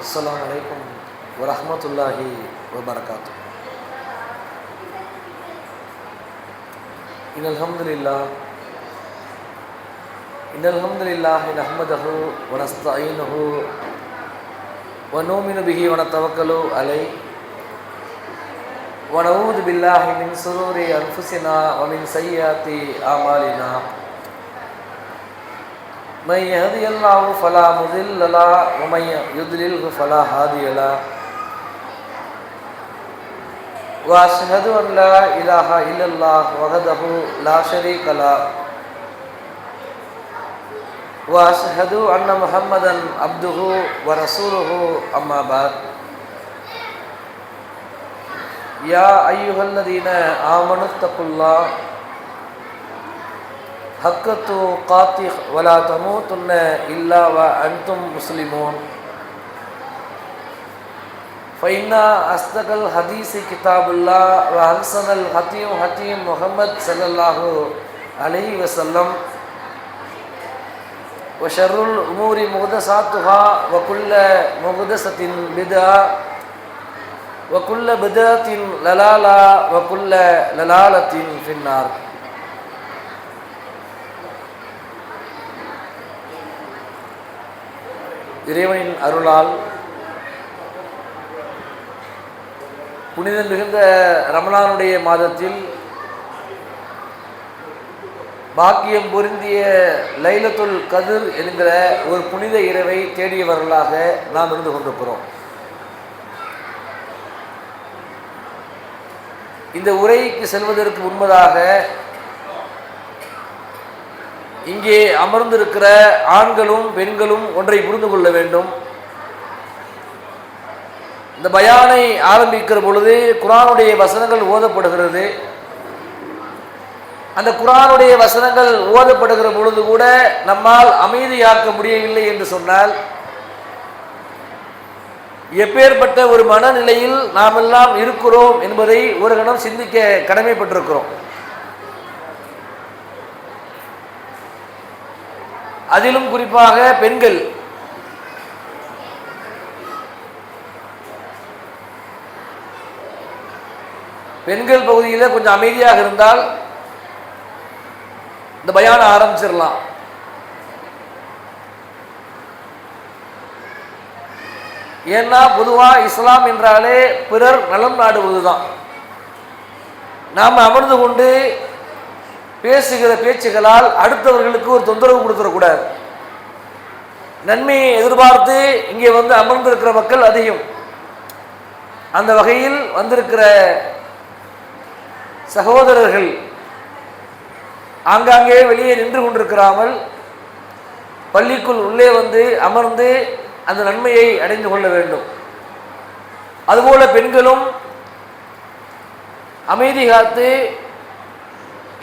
அஸ்ஸலாமு அலைக்கும் வரஹ்மத்துல்லாஹி வபரகாத்துஹு. இன்னல் ஹம்துலில்லாஹி நஹ்மதுஹு வ நஸ்தஈனுஹு வ நுமினு பிஹி வ நதவக்கலு அலைஹி வ நஊது பில்லாஹி மின் ஷுரூரி அன்ஃபுஸினா வ மின் ஸய்யிஆத்தி அமாலினா. من يهدي الله فلا مضل له ومن يضلل فلا هادي له واشهد ان لا اله الا الله وحده لا شريك له واشهد ان محمدا عبده ورسوله اما بعد. يا ايها الذين امنوا اتقوا الله حق تقاته ولا تموتن إلا وأنتم مسلمون. فإن أصدق الحديث كتاب الله وأحسن الهدي هدي محمد صلى الله عليه وسلم وشر الأمور محدثاتها وكل محدثة بدعة وكل بدعة ضلالة وكل ضلالة في النار. இறைவனின் அருளால் புனிதம் மிகுந்த ரமலானுடைய மாதத்தில் பாக்கியம் பொருந்திய லைலத்துல் கத்ர் என்கிற ஒரு புனித இரவை தேடியவர்களாக நாம் இருந்து கொண்டிருக்கிறோம். இந்த உரைக்கு செல்வதற்கு முன்பதாக இங்கே அமர்ந்திருக்கிற ஆண்களும் பெண்களும் ஒன்றை புரிந்து கொள்ள வேண்டும். இந்த பயானை ஆரம்பிக்கிற பொழுது குர்ஆனுடைய வசனங்கள் ஓதப்படுகிறது. அந்த குர்ஆனுடைய வசனங்கள் ஓதப்படுகிற பொழுது கூட நம்மால் அமைதியாக்க முடியவில்லை என்று சொன்னால் எப்பேற்பட்ட ஒரு மனநிலையில் நாம் எல்லாம் இருக்கிறோம் என்பதை ஒரு கணம் சிந்திக்க கடமைப்பட்டிருக்கிறோம். அதிலும் குறிப்பாக பெண்கள் பகுதியில் கொஞ்சம் அமைதியாக இருந்தால் இந்த பயான ஆரம்பிச்சிடலாம். ஏன்னா பொதுவா இஸ்லாம் என்றாலே பிறர் நலம் நாடுவதுதான். நாம் அமர்ந்து கொண்டு பேசுகிற பேச்சுகளால் அடுத்தவர்களுக்கு ஒரு தொந்தரவு கொடுத்துடக்கூடாது. நன்மையை எதிர்பார்த்து இங்கே வந்து அமர்ந்திருக்கிற மக்கள் அதிகம். அந்த வகையில் வந்திருக்கிற சகோதரர்கள் ஆங்காங்கே வெளியே நின்று கொண்டிருக்கிறாமல் பள்ளிக்குள் உள்ளே வந்து அமர்ந்து அந்த நன்மையை அடைந்து கொள்ள வேண்டும். அதுபோல பெண்களும் அமைதி காத்து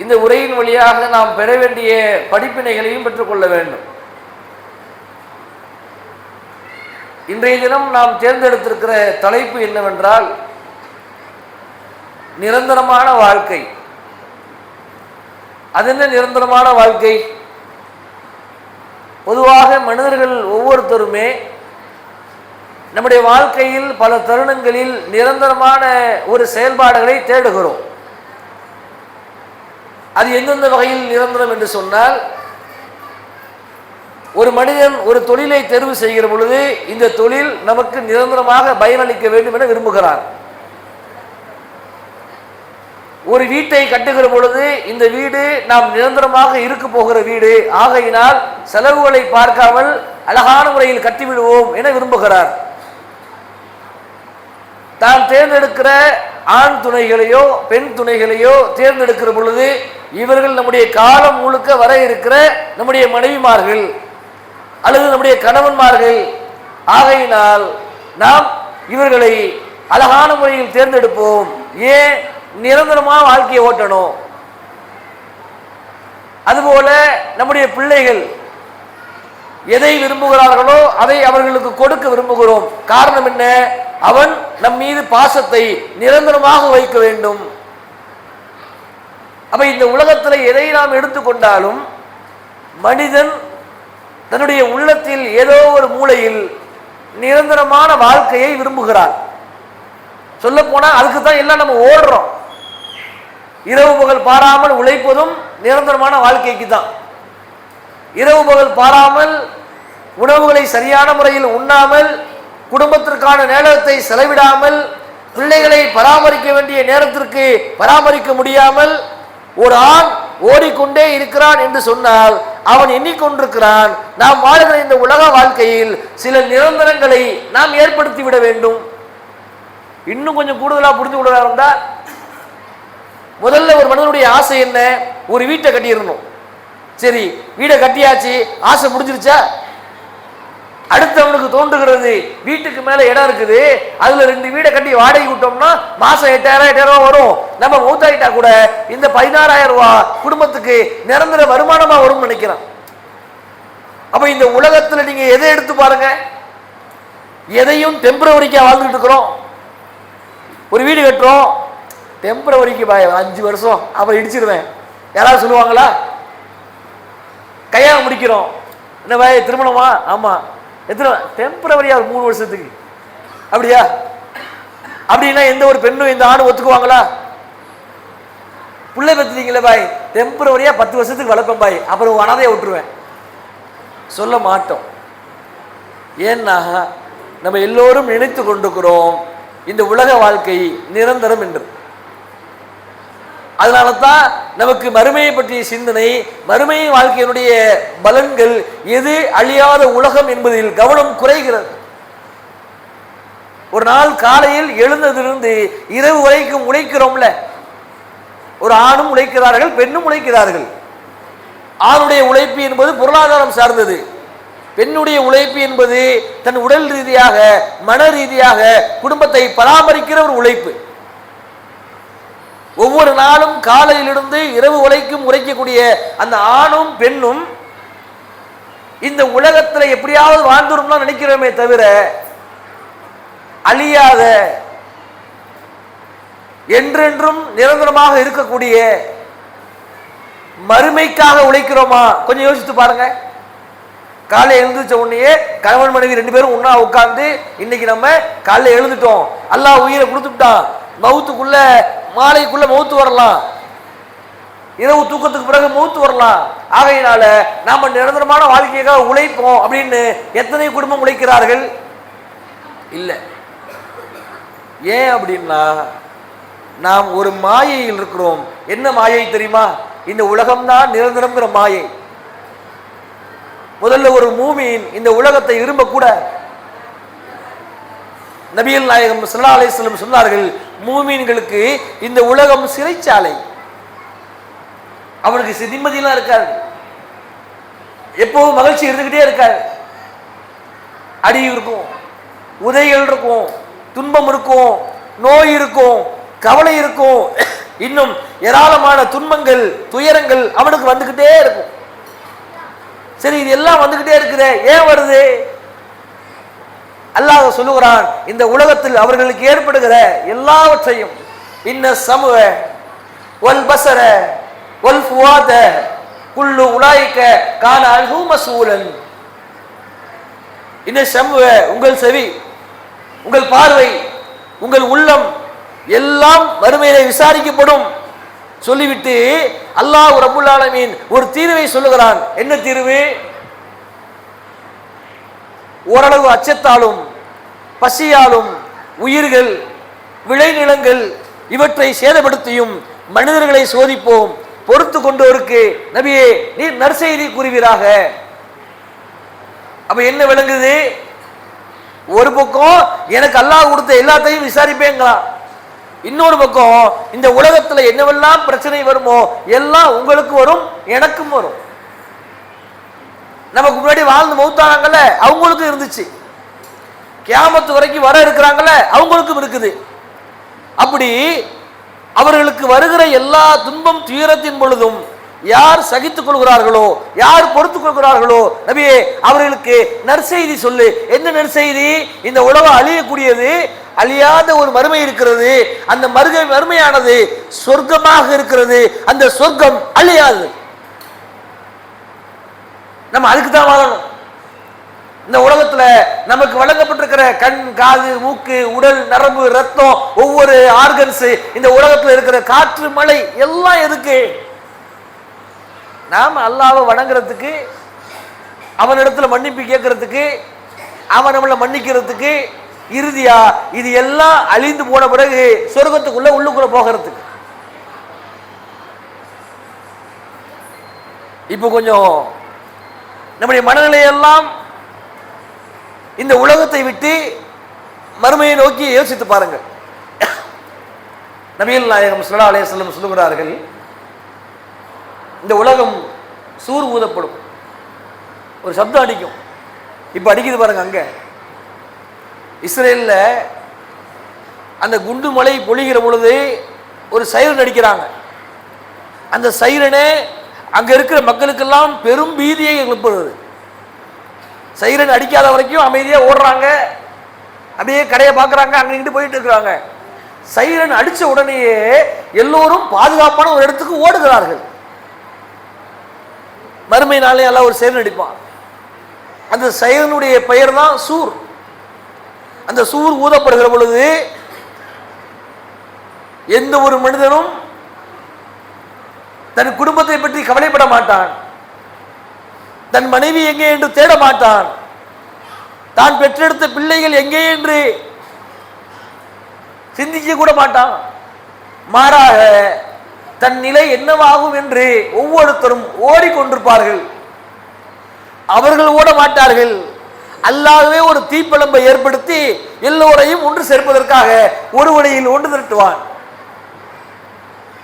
இந்த உரையின் வழியாக நாம் பெற வேண்டிய படிப்பினைகளையும் பெற்றுக்கொள்ள வேண்டும். இன்றைய தினம் நாம் தேர்ந்தெடுத்திருக்கிற தலைப்பு என்னவென்றால் நிரந்தரமான வாழ்க்கை. அது என்ன நிரந்தரமான வாழ்க்கை? பொதுவாக மனிதர்கள் ஒவ்வொருத்தருமே நம்முடைய வாழ்க்கையில் பல தருணங்களில் நிரந்தரமான ஒரு செயல்பாடுகளை தேடுகிறோம். அது எந்தெந்த வகையில் நிரந்தரம் என்று சொன்னால், ஒரு மனிதன் ஒரு தொழிலை தேர்வு செய்கிற பொழுது இந்த தொழில் நமக்கு நிரந்தரமாக பயனளிக்க வேண்டும் என விரும்புகிறார். ஒரு வீட்டை கட்டுகிற பொழுது இந்த வீடு நாம் நிரந்தரமாக இருக்க போகிற வீடு, ஆகையினால் செலவுகளை பார்க்காமல் அழகான முறையில் கட்டிவிடுவோம் என விரும்புகிறார். தான் தேர்ந்தெடுக்கிற ஆண் துணைகளையோ பெண் துணைகளையோ தேர்ந்தெடுக்கிற பொழுது இவர்கள் நம்முடைய காலம் முழுக்க வர இருக்கிற நம்முடைய மனைவிமார்கள் அல்லது நம்முடைய கணவன்மார்கள். ஆகையினால் நாம் இவர்களை அழகான முறையில் தேர்ந்தெடுப்போம். ஏன்? நிரந்தரமாக வாழ்க்கையை ஓட்டணும். அதுபோல நம்முடைய பிள்ளைகள் எதை விரும்புகிறார்களோ அதை அவர்களுக்கு கொடுக்க விரும்புகிறோம். காரணம் என்ன? அவன் நம் மீது பாசத்தை நிரந்தரமாக வைக்க வேண்டும். அப்ப இந்த உலகத்தில் எதை நாம் எடுத்துக்கொண்டாலும் மனிதன் தன்னுடைய உள்ளத்தில் ஏதோ ஒரு மூலையில் நிரந்தரமான வாழ்க்கையை விரும்புகிறார். சொல்ல போனா அதுக்கு தான் எல்லாம் நம்ம ஓடுறோம். இரவு பகல் பாராமல் உழைப்பதும் நிரந்தரமான வாழ்க்கைக்கு தான். இரவு பகல் பாராமல் உணவுகளை சரியான முறையில் உண்ணாமல், குடும்பத்திற்கான நேரத்தை செலவிடாமல், பிள்ளைகளை பராமரிக்க வேண்டிய நேரத்திற்கு பராமரிக்க முடியாமல் ஒரு ஆண் ஓடிக்கொண்டே இருக்கிறான் என்று சொன்னால் அவன் எண்ணிக்கொண்டிருக்கிறான், நாம் வாழ்கிற இந்த உலக வாழ்க்கையில் சில நிரந்தரங்களை நாம் ஏற்படுத்தி விட வேண்டும். இன்னும் கொஞ்சம் கூடுதலா புரிஞ்சு கொள்வதா இருந்தா, முதல்ல ஒரு மனிதனுடைய ஆசை என்ன? ஒரு வீட்டை கட்டிடணும். சரி, வீடை கட்டியாச்சு, ஆசை முடிஞ்சிருச்சா? அடுத்து அவனுக்கு தோன்றுகிறது, வீட்டுக்கு மேல இடம் இருக்குது, அதுல 2 வீடை கட்டி வாடகை விட்டோம்னா மாசம் 8,000 ரூபாய் வரும். நம்ம மூத்தாயிட்டா கூட இந்த 16,000 ரூபாய் குடும்பத்துக்கு நிரந்தர வருமானமா வரும் நினைக்கிறான். அப்ப இந்த உலகத்துல நீங்க எதை எடுத்து பாருங்க, எதையும் டெம்பரவரிக்கா வாழ்ந்துட்டு இருக்கிறோம். ஒரு வீடு கட்டுறோம், டெம்பரவரிக்கு 5 வருஷம் அப்புறம் இடிச்சிருவேன், யாராவது சொல்லுவாங்களா? கல்யாணம் முடிக்கிறோம், என்ன பாய் திருமணமா? ஆமா. எத்தனை டெம்பரவரியா? 3 வருஷத்துக்கு. அப்படியா? அப்படின்னா எந்த ஒரு பெண்ணும் இந்த ஆணு ஒத்துக்குவாங்களா? பிள்ளை பத்துறீங்களே பாய், டெம்பரவரியா 10 வருஷத்துக்கு வளர்ப்பேன் பாய், அப்புறம் அனாதையை விட்டுருவேன், சொல்ல மாட்டோம். ஏன்னா நம்ம எல்லோரும் நினைத்து கொண்டிருக்கிறோம் இந்த உலக வாழ்க்கை நிரந்தரம் என்று. அதனால தான் நமக்கு மறுமையை பற்றிய சிந்தனை, மறுமை வாழ்க்கையினுடைய பலன்கள், எது அழியாத உலகம் என்பதில் கவனம் குறைகிறது. ஒரு நாள் காலையில் எழுந்ததிலிருந்து இரவு வரைக்கும் உழைக்கிறோம்ல, ஒரு ஆணும் உழைக்கிறார்கள், பெண்ணும் உழைக்கிறார்கள். ஆணுடைய உழைப்பு என்பது பொருளாதாரம் சார்ந்தது, பெண்ணுடைய உழைப்பு என்பது தன் உடல் ரீதியாக மன ரீதியாக குடும்பத்தை பராமரிக்கிற ஒரு உழைப்பு. ஒவ்வொரு நாளும் காலையிலிருந்து இரவு வரைக்கும் உழைக்கக்கூடிய அந்த ஆணும் பெண்ணும் இந்த உலகத்தில் எப்படியாவது வாழ்ந்துரும்னா நினைக்கிறோமே தவிர, அழியாத என்றென்றும் நிரந்தரமாக இருக்கக்கூடிய மறுமைக்காக உழைக்கிறோமா? கொஞ்சம் யோசித்து பாருங்க. காலை எழுந்துச்ச உடனே கணவன் மனைவி 2 பேரும் ஒன்னா உட்கார்ந்து, இன்னைக்கு நம்ம காலைல எழுந்துட்டோம், அல்லாஹ் உயிரை கொடுத்துட்டான், மவுத்துக்குள்ள மாலைக்குள்ள மவுத்து வரலாம், இரவு தூக்கத்துக்கு பிறகு மவுத்து வரலாம், ஆகையினால நாம நிரந்தரமான வாழ்க்கைக்காக உழைப்போம் அப்படின்னு எத்தனை குடும்பம் உழைக்கிறார்கள்? இல்ல. ஏன் அப்படின்னா நாம் ஒரு மாயையில் இருக்கிறோம். என்ன மாயை தெரியுமா? இந்த உலகம்தான் நிரந்தரம்ங்கிற மாயை. முதல்ல ஒரு மூமின் இந்த உலகத்தை விரும்ப கூட. நபிகள் நாயகம் ஸல்லல்லாஹு அலைஹி வஸல்லம் சொன்னார்கள், மூமின்களுக்கு இந்த உலகம் சிறைச்சாலை. அவனுக்கு நிம்மதியெல்லாம் இருக்காது, எப்பவும் மகிழ்ச்சி இருந்துகிட்டே இருக்காது. அடி இருக்கும், உதைகள் இருக்கும், துன்பம் இருக்கும், நோய் இருக்கும், கவலை இருக்கும், இன்னும் ஏராளமான துன்பங்கள் துயரங்கள் அவனுக்கு வந்துகிட்டே இருக்கும். சரி, இது எல்லாம் வந்துகிட்டே இருக்குது, ஏன் வருது? அல்லாஹ் சொல்லுகிறான், இந்த உலகத்தில் அவர்களுக்கு ஏற்படுகிற எல்லாவற்றையும், இன்ன சமுவ வல் பஸர வல் ஃபுவாத குல்லு உலாயிக கான அன்ஹு மஸ்ஊலன். இன்ன சமுவ, உங்கள் செவி, உங்கள் பார்வை, உங்கள் உள்ளம் எல்லாம் மறுமையிலே விசாரிக்கப்படும் சொல்லிவிட்டு அல்லாஹ் ரப்புல் ஆலமீன் ஒரு தீர்வை சொல்லுகிறான். என்ன தீர்வு? ஓரளவு அச்சத்தாலும் பசியாலும் உயிர்கள் விளைநிலங்கள் இவற்றை சேதப்படுத்தியும் மனிதர்களை சோதிப்போம், பொறுத்து கொண்டோருக்கு நபியே நீர் நற்செய்தி கூறுவீராக. அப்ப என்ன விளங்குது? ஒரு பக்கம் எனக்கு அல்லாஹ் கொடுத்த எல்லாத்தையும் விசாரிப்பேங்களாம், இன்னொரு பக்கம் இந்த உலகத்துல என்னவெல்லாம் பிரச்சனை வருமோ எல்லாம் உங்களுக்கு வரும், எனக்கும் வரும். நமக்கு முன்னாடி வாழ்ந்து மௌத்தானாங்கல்ல, அவங்களுக்கும் இருந்துச்சு, கியாமத்து வரைக்கும் வர இருக்கிறாங்கல்ல, அவங்களுக்கும் இருக்குது. அப்படி அவர்களுக்கு வருகிற எல்லா துன்பம் துயரத்தின் பொழுதும் யார் சகித்துக் கொள்கிறார்களோ, யார் பொறுத்துக் கொள்கிறார்களோ, நபியே அவர்களுக்கு நற்செய்தி சொல்லு. என்ன நற்செய்தி? இந்த உலகம் அழியக்கூடியது, அழியாத ஒரு மறுமை இருக்கிறது, அந்த மறுமையானது சொர்க்கமாக இருக்கிறது, அந்த சொர்க்கம் அழியாது. நம்ம அதுக்கு தான் வாழணும். இந்த உலகத்துல நமக்கு வழங்கப்பட்டிருக்கிற கண், காது, மூக்கு, உடல், நரம்பு, ரத்தம், ஒவ்வொரு ஆர்கன்ஸ், இந்த உலகத்துல இருக்கிற காற்று, மழை எல்லாம் எதுக்கு? நாம அல்லாஹ்வை வணங்குறதுக்கு, அவனிடத்துல மன்னிப்பு கேட்கறதுக்கு, அவன் நம்மளை மன்னிக்கிறதுக்கு, இறுதியா இது எல்லாம் அழிந்து போன பிறகு சொர்க்கத்துக்குள்ள உள்ளுக்குள்ள போகிறதுக்கு. இப்போ கொஞ்சம் நம்முடைய மனநிலையெல்லாம் இந்த உலகத்தை விட்டு மறுமையை நோக்கி யோசித்து பாருங்கள். நபிகள் நாயகம் ஸல்லல்லாஹு அலைஹி வஸல்லம் சொல்லுகிறார்கள், இந்த உலகம் சூர் ஊதப்படும், ஒரு சப்தம் அடிக்கும். இப்ப அடிக்குது பாருங்க. அங்க இஸ்ரேல்ல அந்த குண்டு மழை பொழிகிற பொழுது ஒரு சைரன் அடிக்கிறாங்க. அந்த சைரனே அங்க இருக்கிற மக்களுக்கெல்லாம் பெரும் பீதியை எழுப்புறது. சைரன் அடிக்காத வரைக்கும் அமைதியா ஓடுறாங்க, அப்படியே கடையை பார்க்கறாங்க, அங்கிட்டு போயிட்டு இருக்கிறாங்க. சைரன் அடிச்ச உடனேயே எல்லோரும் பாதுகாப்பான ஒரு இடத்துக்கு ஓடுகிறார்கள். மறுமை நாளே எல்லாம் ஒரு சைரன் அடிப்பான். அந்த சைரனுடைய பெயர் தான் சூர். அந்த சூர் ஊதப்படுகிற பொழுது எந்த ஒரு மனிதனும் தன் குடும்பத்தை பற்றி கவலைப்பட மாட்டான், தன் மனைவி எங்கே என்று தேட மாட்டான், தான் பெற்றெடுத்த பிள்ளைகள் எங்கே என்று சிந்திக்க கூட மாட்டான். மாறாக தன் நிலை என்னவாகும் என்று ஒவ்வொருத்தரும் ஓடிக்கொண்டிருப்பார்கள். அவர்கள் ஓட மாட்டார்கள். அல்லாஹ்வே ஒரு தீப்பிழம்பை ஏற்படுத்தி எல்லோரையும் ஒன்று சேர்ப்பதற்காக ஒரு வழியில் ஒன்று திரட்டுவான்.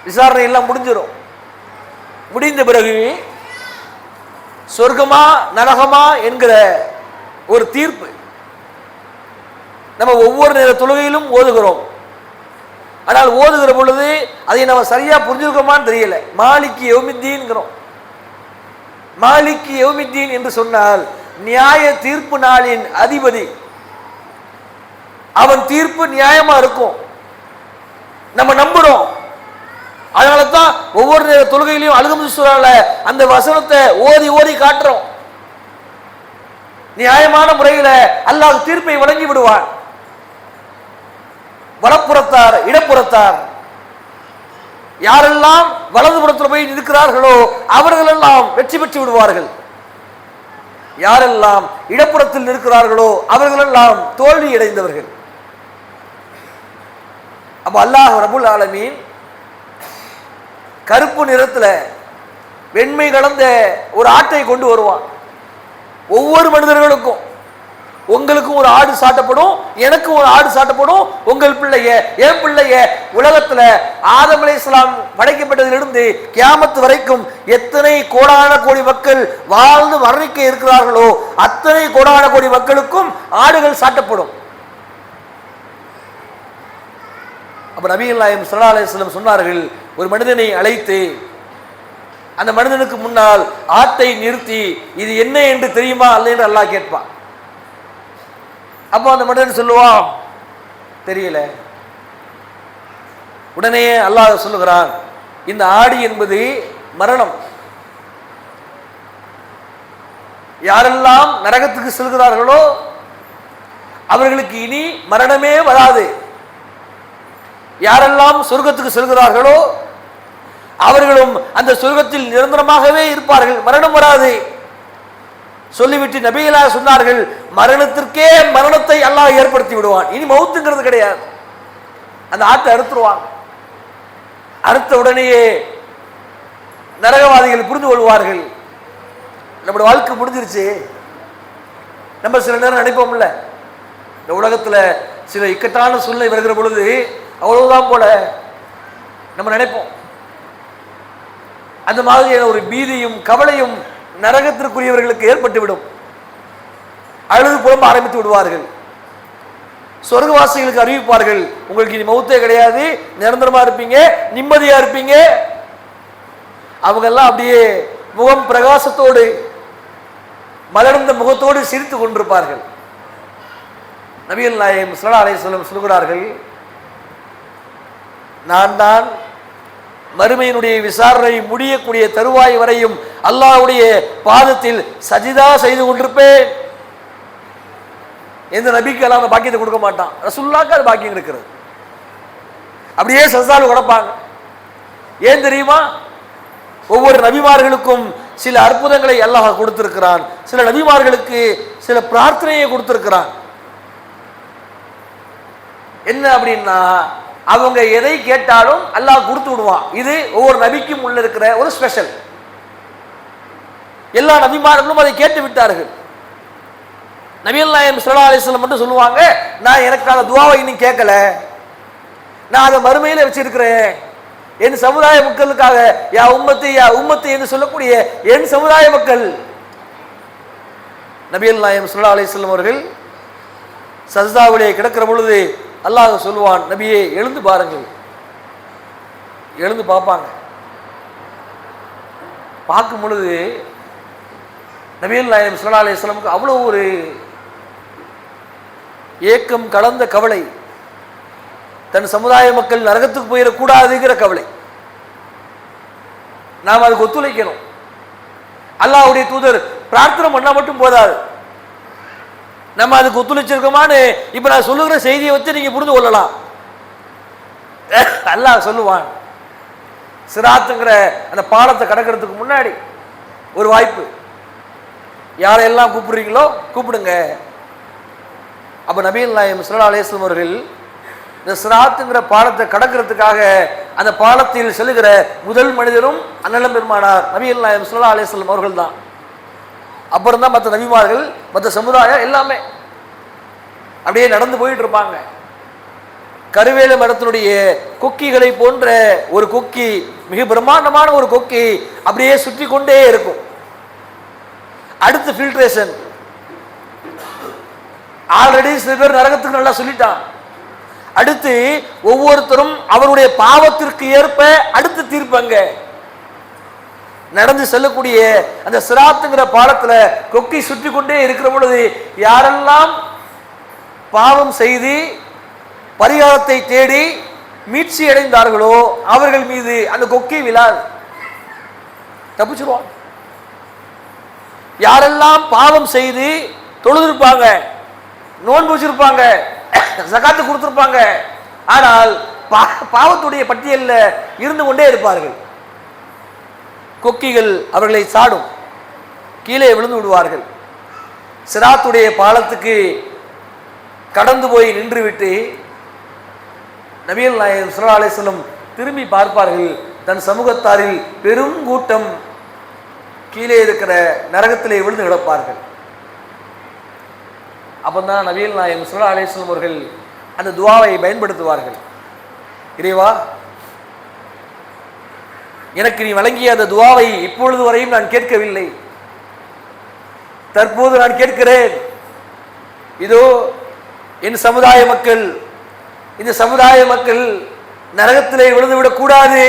விசாரணை எல்லாம் முடிஞ்சிடும். முடிந்த பிறகு சொர்க்கமா நரகமா என்கிற ஒரு தீர்ப்பு. நம்ம ஒவ்வொரு நேர தொழுகையிலும் ஓதுகிறோம். ஆனால் ஓதுகிற பொழுது அதை நம்ம சரியா புரிஞ்சுக்கோமான்னு தெரியல. மாலிக்கு யௌமித்தீன்கிறோம். மாலிக்கு யௌமித்தீன் என்று சொன்னால் நியாய தீர்ப்பு நாளின் அதிபதி. அவன் தீர்ப்பு நியாயமா இருக்கும், நம்ம நம்புறோம். அதனால தான் ஒவ்வொரு நேர தொழுகையிலையும் அல்ஹம்து சூரால அந்த வசனத்தை ஓதி ஓதி காட்டுறோம். நியாயமான முறையில அல்லாஹ் தீர்ப்பை வழங்கி விடுவான். வலப்புறத்தார் இடப்புறத்தார் யாரெல்லாம் வலதுபுறத்தில் போய் இருக்கிறார்களோ அவர்களெல்லாம் வெற்றி பெற்று விடுவார்கள். யாரெல்லாம் இடப்புறத்தில் இருக்கிறார்களோ அவர்களெல்லாம் தோல்வி அடைந்தவர்கள். அப்ப அல்லாஹ் ரப்புல் ஆலமீன் கருப்பு நிறத்துல வெண்மை கலந்த ஒரு ஆட்டை கொண்டு வருவான். ஒவ்வொரு மனிதர்களுக்கும், உங்களுக்கும் ஒரு ஆடு சாட்டப்படும், எனக்கும் ஒரு ஆடு சாட்டப்படும். உங்கள் பிள்ளைய என் பிள்ளைய உலகத்துல ஆதம் அலைஹிஸ்ஸலாம் படைக்கப்பட்டதிலிருந்து கியாமத் வரைக்கும் எத்தனை கோடான கோடி மக்கள் வாழ்ந்து மரணிக்க இருக்கிறார்களோ அத்தனை கோடான கோடி மக்களுக்கும் ஆடுகள் சாட்டப்படும். அப்ப நபிகள் நாயகம் ஸல்லல்லாஹு அலைஹி வஸல்லம் சொன்னார்கள், ஒரு மனிதனை அழைத்து அந்த மனிதனுக்கு முன்னால் ஆட்டை நிறுத்தி இது என்ன என்று தெரியுமா அல்ல என்று அல்லாஹ் கேட்பான். அப்போ அந்த மனிதன் சொல்லுவான், தெரியல. உடனே அல்லாஹ் சொல்லுகிறான், இந்த ஆடு என்பது மரணம். யாரெல்லாம் நரகத்துக்கு செல்கிறார்களோ அவர்களுக்கு இனி மரணமே வராது. யாரெல்லாம் சொர்க்கத்துக்கு செல்கிறார்களோ அவர்களும் அந்த சொர்க்கத்தில் நிரந்தரமாகவே இருப்பார்கள், மரணம் வராது. சொல்லிவிட்டு நபிகளார் சொன்னார்கள், மரணத்திற்கே மரணத்தை அல்லாஹ் ஏற்படுத்தி விடுவான். இனி மௌத்துங்கிறது கிடையாது. அந்த ஆட்டை அறுத்துருவாங்க. அறுத்த உடனேயே நரகவாதிகள் புரிந்து கொள்வார்கள், நம்முடைய வாழ்க்கை முடிஞ்சிருச்சு. நம்ம சில நேரம் நினைப்போம்ல, இந்த உலகத்துல சில இக்கட்டான சூழ்நிலை வருகிற பொழுது அவ்வளவுதான் போல நம்ம நினைப்போம். அந்த மாதிரியான ஒரு பீதியும் கவலையும் நரகத்திற்குரியவர்களுக்கு ஏற்பட்டுவிடும். அழுது புலம்ப ஆரம்பித்து விடுவார்கள். சொர்க்கவாசிகளுக்கு அறிவிப்பார்கள், உங்களுக்கு இனி மௌத்தே கிடையாது, நிரந்தரமா இருப்பீங்க, நிம்மதியா இருப்பீங்க. அவங்க எல்லாம் அப்படியே முகம் பிரகாசத்தோடு மலர்ந்த முகத்தோடு சிரித்து கொண்டிருப்பார்கள். நபிகள் நாயகம் ஸல்லல்லாஹு அலைஹி வஸல்லம் சொல்கிறார்கள், நான் தான் மறுமையினுடைய விசாரணை முடியக்கூடிய தருவாய் வரையும் அல்லாஹ்வுடைய பாதத்தில் சஜிதா செய்து கொண்டிருப்பேன். எந்த நபிக்கு எல்லாம் அந்த பாக்கியத்தை கொடுக்க மாட்டான். ரசூலுல்லாஹ்க்கு அது பாக்கியம் இருக்கிறது. அப்படியே சஜ்தால கிடப்பாங்க. ஏன் தெரியுமா? ஒவ்வொரு நபிமார்களுக்கும் சில அற்புதங்களை அல்லாஹ் கொடுத்திருக்கிறான். சில நபிமார்களுக்கு சில பிரார்த்தனையை கொடுத்திருக்கிறான். என்ன அப்படின்னா, அவங்க எதை கேட்டாலும் அல்லாஹ் கொடுத்து விடுவான். இது ஒவ்வொரு நபிக்கும் உள்ள இருக்கிற ஒரு ஸ்பெஷல். எல்லா நபிமார்களும் அதை கேட்டு விட்டார்கள். நபிகள் நாயகம் ஸல்லல்லாஹு அலைஹி வஸல்லம் மட்டும் சொல்லுவாங்க, நான் எனக்கான துஆவை இன்னும் கேட்கல, நான் அதை மறுமையில வச்சிருக்கிறேன். என் சமுதாய மக்களுக்காக யா உம்மத்தி என்று சொல்லக்கூடிய என் சமுதாய மக்கள். நபிகள் நாயகம் ஸல்லல்லாஹு அலைஹி வஸல்லம் அவர்கள் சஜ்தாவிலே கிடக்கிற பொழுது அல்லாஹ் சொல்லுவான், நபியே எழுந்து பாருங்கள். எழுந்து பார்ப்பாங்க. பார்க்கும் பொழுது நபிகள் நாயகம் ஸல்லல்லாஹு அலைஹி வஸல்லமுக்கு அவ்வளோ ஒரு ஏக்கம் கலந்த கவலை. தன் சமுதாய மக்கள் நரகத்துக்கு போயிடக்கூடாதுங்கிற கவலை. நாம் அதுக்கு ஒத்துழைக்கணும். அல்லாஹ்வுடைய தூதர் பிரார்த்தனை பண்ணா மட்டும் போதாது, நம்ம அதுக்கு ஒத்துழைச்சிருக்கோமான்னு இப்ப நான் சொல்லுகிற செய்தியை வச்சு நீங்க புரிந்து கொள்ளலாம். அல்லாஹ் சொல்லுவான், சிராத்துங்கிற அந்த பாலத்தை கடக்கிறதுக்கு முன்னாடி ஒரு வாய்ப்பு, யாரையெல்லாம் கூப்பிடுறீங்களோ கூப்பிடுங்க. அப்ப நபிகள் நாயகம் ஸல்லல்லாஹு அலைஹி வஸல்லம் அவர்கள் இந்த சிராத்துங்கிற பாலத்தை கடக்கிறதுக்காக அந்த பாலத்தில் செல்லுகிற முதல் மனிதரும் அண்ணலம் பெருமானார் நபிகள் நாயகம் ஸல்லல்லாஹு அலைஹி வஸல்லம் அவர்கள் தான். அப்புறம் தான் மற்ற நபிமார்கள், மற்ற சமுதாயம் எல்லாமே அப்படியே நடந்து போயிட்டு இருப்பாங்க. கருவேல மரத்தினுடைய கொக்கிகளை போன்ற ஒரு கொக்கி, மிக பிரம்மாண்டமான ஒரு கொக்கி அப்படியே சுற்றி கொண்டே இருக்கும். அடுத்து ஃபில்ட்ரேஷன். ஆல்ரெடி சில பேர் நரகத்துக்கு நல்லா சொல்லிட்டான். அடுத்து ஒவ்வொருத்தரும் அவருடைய பாவத்திற்கு ஏற்ப அடுத்து தீர்ப்பாங்க. நடந்து செல்லக்கூடிய அந்த சிராத்துங்கிற பாலத்துல கொக்கி சுற்றி கொண்டே இருக்கிற பொழுது யாரெல்லாம் பாவம் செய்து பரிகாரத்தை தேடி மீட்சி அடைந்தார்களோ அவர்கள் மீது அந்த கொக்கி விழாது, தப்பிச்சிருவாங்க. யாரெல்லாம் பாவம் செய்து தொழுதிருப்பாங்க, நோன்பு வச்சிருப்பாங்க, ஜகாத்து கொடுத்திருப்பாங்க, ஆனால் பாவத்துடைய பட்டியலில் இருந்து கொண்டே இருப்பார்கள், கொக்கிகள் அவர்களை சாடும், கீழே விழுந்து விடுவார்கள். சிராத்துடைய பாலத்துக்கு கடந்து போய் நின்றுவிட்டு நபிகள் நாயகம் ஸல்லல்லாஹு அலைஹி வஸல்லம் திரும்பி பார்ப்பார்கள். தன் சமூகத்தாரில் பெரும் கூட்டம் கீழே இருக்கிற நரகத்திலே விழுந்து கிடப்பார்கள். அப்பந்தான் நபிகள் நாயகம் ஸல்லல்லாஹு அலைஹி வஸல்லம் அவர்கள் அந்த துஆவை பயன்படுத்துவார்கள். இறைவா, எனக்கு நீ வழங்கிய அந்த துஆவை இப்பொழுது வரையும் நான் கேட்கவில்லை, தற்போது நான் கேட்கிறேன். இதோ என் சமுதாய மக்கள், இந்த சமுதாய மக்கள் நரகத்திலே விழுந்துவிடக் கூடாது,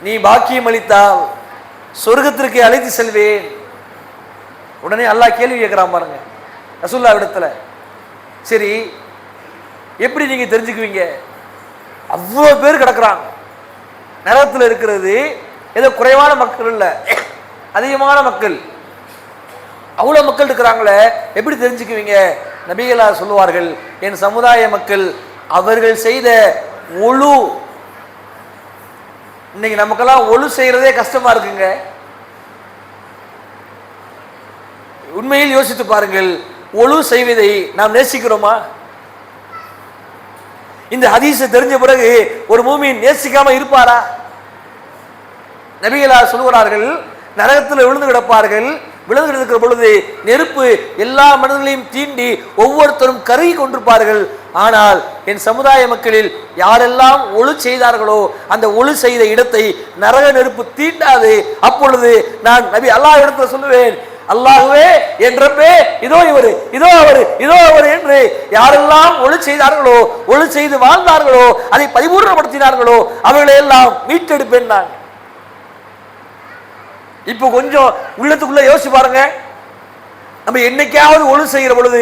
நீ பாக்கியம் அளித்தால் சொர்க்கத்திற்கு அழைத்து செல்வேன். உடனே அல்லாஹ் கேள்வி கேட்கிறான் பாருங்க ரசூலுல்லாஹ் இடத்துல. சரி, எப்படி நீங்க தெரிஞ்சுக்குவீங்க? அவ்வளோ பேர் கிடக்குறாங்க நரகத்தில் இருக்கிறது. ஏதோ குறைவான மக்கள் இல்ல, அதிகமான மக்கள், அவ்வளோ மக்கள் இருக்கிறாங்களே, எப்படி தெரிஞ்சுக்குவீங்க? நபிகளார் சொல்லுவார்கள், என் சமுதாய மக்கள் அவர்கள் செய்த ஒழு, இன்னைக்கு நமக்கெல்லாம் ஒழு செய்யறதே கஷ்டமா இருக்குங்க. உண்மையில் யோசித்து பாருங்கள், ஒழு செய்வதை நாம் நேசிக்கிறோமா? இந்த ஹதீஸை தெரிஞ்ச பிறகு ஒரு மூமின் நேசிக்காம இருப்பாரா? நபிகளார் சொல்லுகிறார்கள், நரகத்தில் விழுந்து கிடப்பார்கள். விழுந்து கிடக்கிற பொழுது நெருப்பு எல்லா மனிதர்களையும் தீண்டி ஒவ்வொருத்தரும் கருகி கொண்டிருப்பார்கள். ஆனால் என் சமுதாய மக்களில் யாரெல்லாம் ஒழு செய்தார்களோ அந்த ஒழு செய்த இடத்தை நரக நெருப்பு தீண்டாது. அப்பொழுது நான் நபி அல்லாஹ் இடத்துல சொல்லுவேன், அல்லாஹ்வே, என் ரப்பே, இதோ இவர், இதோ அவர், இதோ அவர் என்று யாரெல்லாம் ஒழு செய்தார்களோ, ஒழு செய்து வாழ்ந்தார்களோ, அதை பரிபூர்ணப்படுத்தினார்களோ அவர்களை எல்லாம் மீட்டெடுப்பேன் நான். இப்போ கொஞ்சம் உள்ளத்துக்குள்ள யோசிச்சு பாருங்க, நம்ம என்னைக்காவது ஒழு செய்கிற பொழுது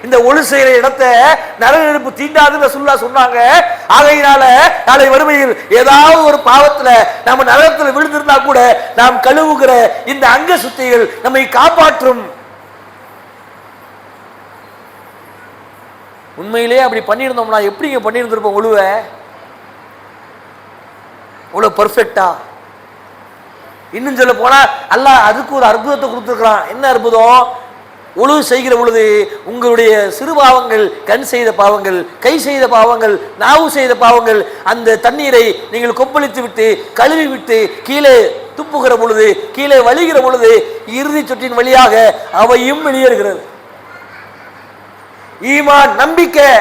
இந்த ஒழு செய்கிற இடத்தை நரக நெருப்பு தீண்டாதுன்னு ரசூலுல்லாஹ் சொன்னாங்க. ஆகையினால நாளை வறுமையில் ஏதாவது ஒரு பாவத்துல நம்ம நரகத்தில் விழுந்திருந்தா கூட நாம் கழுவுகிற இந்த அங்க சுத்திகள் நம்மை காப்பாற்றும். உண்மையிலே அப்படி பண்ணியிருந்தோம்னா எப்படிங்க பண்ணியிருந்திருப்போம்? உழுவ இவ்வளோ பர்ஃபெக்டா. இன்னும் சொல்ல போனா அல்லாஹ் அதுக்கு ஒரு அற்புதத்தை கொடுத்துருக்கிறான். என்ன அற்புதம்? ஒழு செய்கிற பொழுது உங்களுடைய சிறு பாவங்கள், கண் செய்த பாவங்கள், கை செய்த பாவங்கள், நாவு செய்த பாவங்கள், அந்த தண்ணீரை நீங்கள் கொப்பளித்து விட்டு கழுவி விட்டு கீழே துப்புகிற பொழுது, கீழே வழிகிற பொழுது இறுதி சொற்றின் வழியாக அவையும் வெளியேறுகிறது. ஈமான் நம்பிக்கை.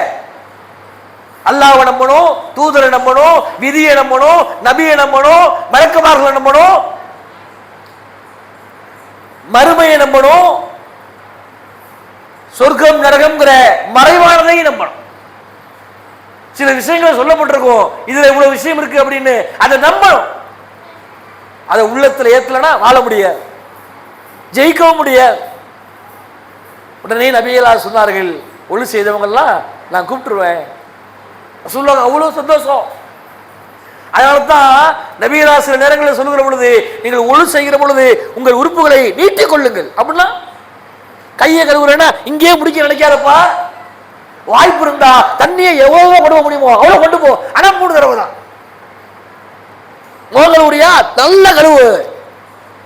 அல்லாஹ்வை நம்பணும், தூதரை நம்பணும், விதியை நம்பணும், நபியை நம்பணும், மலக்குமார்களை நம்பணும், மறுமையை நம்பணும், சொர்க்கம் நரகம்ங்கிற மறைவானதை நம்பணும். சில விஷயங்கள் சொல்லப்பட்டிருக்கும், இதுல இவ்வளவு விஷயம் இருக்கு அப்படின்னு அதை நம்பணும். அதை உள்ளத்துல ஏத்தலனா வாழ முடியாது, ஜெயிக்கவும் முடியாது. உடனே நபிகளார் சொன்னார்கள், ஒழு செய்தவங்கெல்லாம் நான் கூப்பிட்டுருவேன் சொல்லுவாங்க. அவ்வளவு சந்தோஷம். அதனால தான் நபிகளார் சில நேரங்களில் சொல்லுகிற பொழுது, நீங்கள் ஒழு செய்கிற பொழுது உங்கள் உறுப்புகளை நீட்டிக் கொள்ளுங்கள். அப்படின்னா கையை கழுவுறேன்னா இங்கேயே முடிக்க நினைக்காதப்பா. வாய்ப்பு இருந்தா தண்ணியை எவ்வளவு கொண்டு போக முடியுமோ அவ்வளவு கொண்டு போ. ஆனா 3 தடவை தான். முகம் கழுவுறியா நல்ல கழுவு,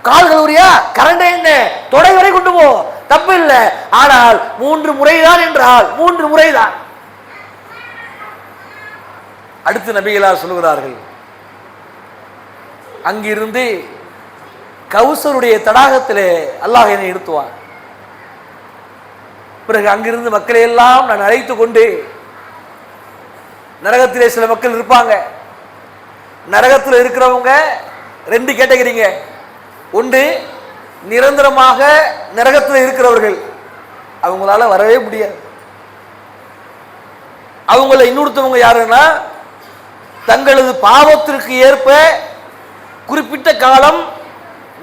கால் கழுவுறியா கரண்ட என்ன தொடை வரை கொண்டு போ, தப்பு இல்லை. ஆனால் 3 முறைதான் என்றால் 3 முறைதான். அடுத்து நபிகளார் சொல்லுகிறார்கள், அங்கிருந்து கௌசருடைய தடாகத்திலே அல்லாஹ் என்னை நிறுத்துவார். பிறகு அங்கிருந்து மக்களை எல்லாம் நான் அழைத்து கொண்டு, நரகத்திலே சில மக்கள் இருப்பாங்க. நரகத்தில் இருக்கிறவங்க 2 கேட்டகரிங்க. ஒன்று நிரந்தரமாக நரகத்தில் இருக்கிறவர்கள், அவங்களால வரவே முடியாது. அவங்கள இன்னொருத்தவங்க யாருன்னா, தங்களது பாவத்திற்கு ஏற்ப குறிப்பிட்ட காலம்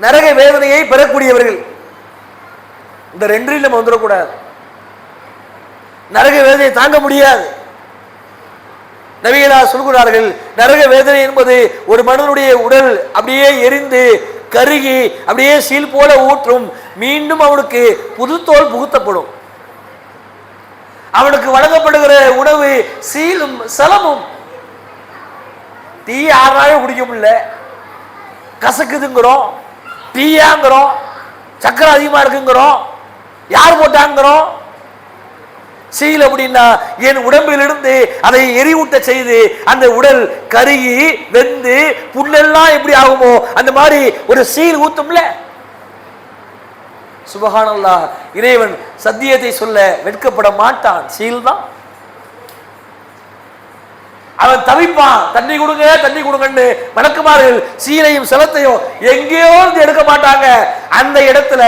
நரக வேதனையை பெறக்கூடியவர்கள். இந்த 2 நம்ம வந்துடக்கூடாது. நரக வேதனையை தாங்க முடியாது. நபிகளார் சொல்கிறார்கள், நரக வேதனை என்பது ஒரு மனிதனுடைய உடல் அப்படியே எரிந்து கருகி அப்படியே சீல் போல ஊற்றும், மீண்டும் அவனுக்கு புது தோல் புகுத்தப்படும். அவனுக்கு வழங்கப்படுகிற உணவு சீலும் சலமும். டீ 6 நாளே குடிக்க முடியல, கசக்குதுங்கிறோம், டீயாங்கிறோம், சக்கரை அதிகமா இருக்குங்கிறோம், யார் போட்டாங்கிறோம். சீல் அப்படின்னா என் உடம்பிலிருந்து அதை எரிவூட்ட செய்து அந்த உடல் கருகி வெந்து புண்ணெல்லாம் எப்படி ஆகுமோ அந்த மாதிரி ஒரு சீல் ஊத்தும்ல. சுபஹானல்லாஹ், இறைவன் சத்தியத்தை சொல்ல வெட்கப்பட மாட்டான். சீல் தான். அவன் தவிப்பான், தண்ணி கொடுங்க தண்ணி கொடுங்கன்னு. மலக்குமார்கள் சீலையும் செலத்தையும் எங்கேயோ எடுக்க மாட்டாங்க. அந்த இடத்துல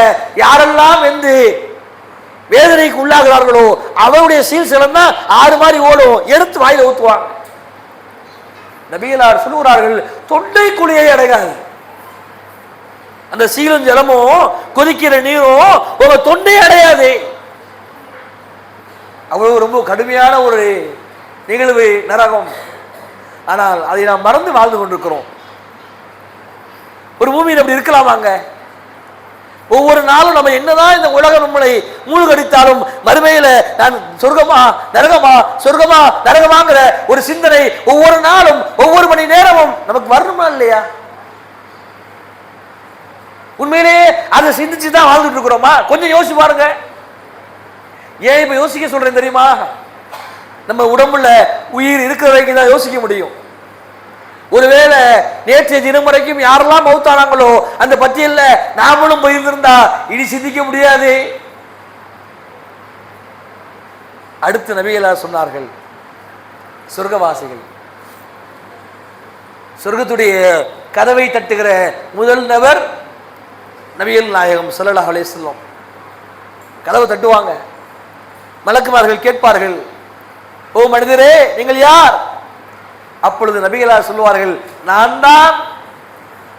யாரெல்லாம் வெந்து வேதனைக்கு உள்ளாகிறார்களோ அவருடைய சீல் சிலம் தான் 6 மாதிரி ஓடும், எடுத்து வாயில ஊத்துவாங்க. நபிகளார் சொல்லுகிறார்கள், தொண்டை குழியை அடையாது. அந்த சீலும் ஜலமும் கொதிக்கிற நீரும் உங்க தொண்டை அடையாது. அவ்வளவு ரொம்ப கடுமையான ஒரு நிகழ்வு நரகம். ஆனால் அதை நாம் மறந்து வாழ்ந்து கொண்டிருக்கிறோம். ஒரு பூமியில் அப்படி இருக்கலாமாங்க? ஒவ்வொரு நாளும் நம்ம என்னதான் இந்த உலகம் நம்மளை மூழ்கடித்தாலும் மறுமையில நான் சொர்க்கமா நரகமா சொர்க்கமா நரகமாங்கிற ஒரு சிந்தனை ஒவ்வொரு நாளும் ஒவ்வொரு மணி நேரமும் நமக்கு வரணுமா இல்லையா? உண்மையிலேயே அதை சிந்திச்சு தான் வாழ்ந்துட்டு இருக்கிறோமா? கொஞ்சம் யோசிச்சு பாருங்க. ஏன் இப்ப யோசிக்க சொல்றேன் தெரியுமா? நம்ம உடம்புல உயிர் இருக்கிற வரைக்கும் தான் யோசிக்க முடியும். ஒருவேளை நேற்றைய தினம் வரைக்கும் யாரெல்லாம் மௌத்தானாங்களோ அந்த பட்டியல்ல நாமளும் போயிருந்திருந்தா இனி சிந்திக்க முடியாது. அடுத்து நபிகளார் சொன்னார்கள், சொர்க்கவாசிகள், சொர்க்கத்துடைய கதவை தட்டுகிற முதல் நபர் நபிகள் நாயகம் ஸல்லல்லாஹு அலைஹி வஸல்லம். கதவை தட்டுவாங்க. மலக்குமார்கள் கேட்பார்கள், ஓ மனிதரே நீங்கள் யார்? அப்பொழுது நபிகளார் சொல்லுவார்கள், நான் தான்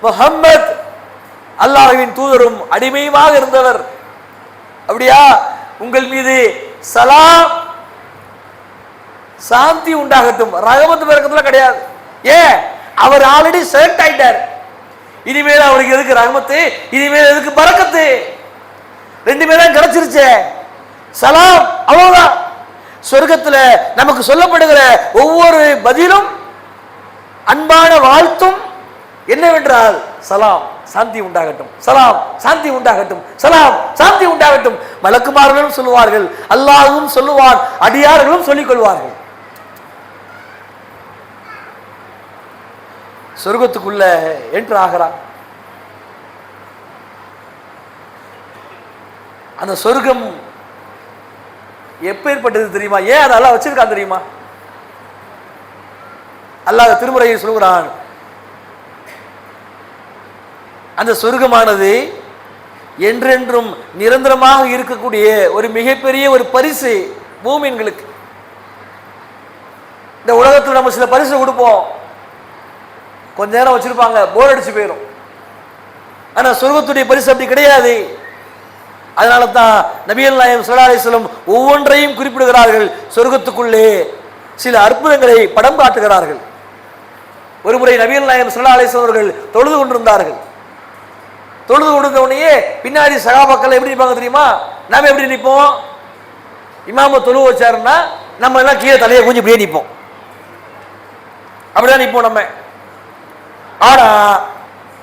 முஹம்மத், அல்லாஹ்வின் தூதரும் அடிமையுமாக இருந்தவர். அப்படியா? உங்கள் மீது சலாம் சாந்தி உண்டாகட்டும், ரஹமத் பரக்கத்துல கிடையாது. ஏன்? அவர் ஆல்ரெடி செலக்ட் ஆயிட்டார். இனிமேல் அவருக்கு எதுக்கு ரஹமத்து, இனிமேல் எதுக்கு பரக்கத்து? 2 தான் கிடைச்சிருச்சே. சலாம் அவ்வளவுதான். சொர்க்கத்துல நமக்கு சொல்லப்படுகிற ஒவ்வொரு பதிலும் அன்பான வாழ்த்தும் என்னவென்றால் சலாம் சாந்தி உண்டாகட்டும், சலாம் சாந்தி உண்டாகட்டும், சலாம் சாந்தி உண்டாகட்டும். மலக்குமார்களும் சொல்லுவார்கள், அல்லாஹ்வும் சொல்லுவான், அடியார்களும் சொல்லிக் கொள்வார்கள். சொர்க்கத்துக்குள்ள என்ட்ரு ஆகிறான். அந்த சொர்க்கம் எப்பேற்பட்டது தெரியுமா? ஏன் அதை அல்லாஹ் வச்சிருக்கான் தெரியுமா? அல்லாஹ் திருமுறையில் சொல்கிறான், அந்த சொர்க்கமானது என்றென்றும் நிரந்தரமாக இருக்கக்கூடிய ஒரு மிகப்பெரிய ஒரு பரிசு மூமின்களுக்கு. இந்த உலகத்தில் நம்ம சில பரிசு கொடுப்போம், கொஞ்ச நேரம் வச்சிருப்பாங்க, போர் அடிச்சு போயிடும். ஆனா சொர்க்கத்துடைய பரிசு அப்படி கிடையாது. அதனால தான் நபிகள் நாயகம் ஸல்லல்லாஹு அலைஹி வஸல்லம் ஒவ்வொன்றையும் குறிப்பிடுகிறார்கள். சொர்க்கத்துக்குள்ளே சில அற்புதங்களை படம் காட்டுகிறார்கள். ஒரு முறை நபிகள் நாயகம் ஸல்லல்லாஹு அலைஹி வஸல்லம் அவர்கள் தொழுது கொண்டிருந்தார்கள். தொழுது கொடுத்த உடனே பின்னாடி சகாபாக்கள் எப்படி நிற்பாங்க தெரியுமா? நாம எப்படி நிற்போம்? இமாம தொழு வச்சாருன்னா நம்ம எல்லாம் கீழே தலையை கொஞ்சம் இப்படியே நிற்போம், அப்படிதான் நிற்போம் நம்ம. ஆனா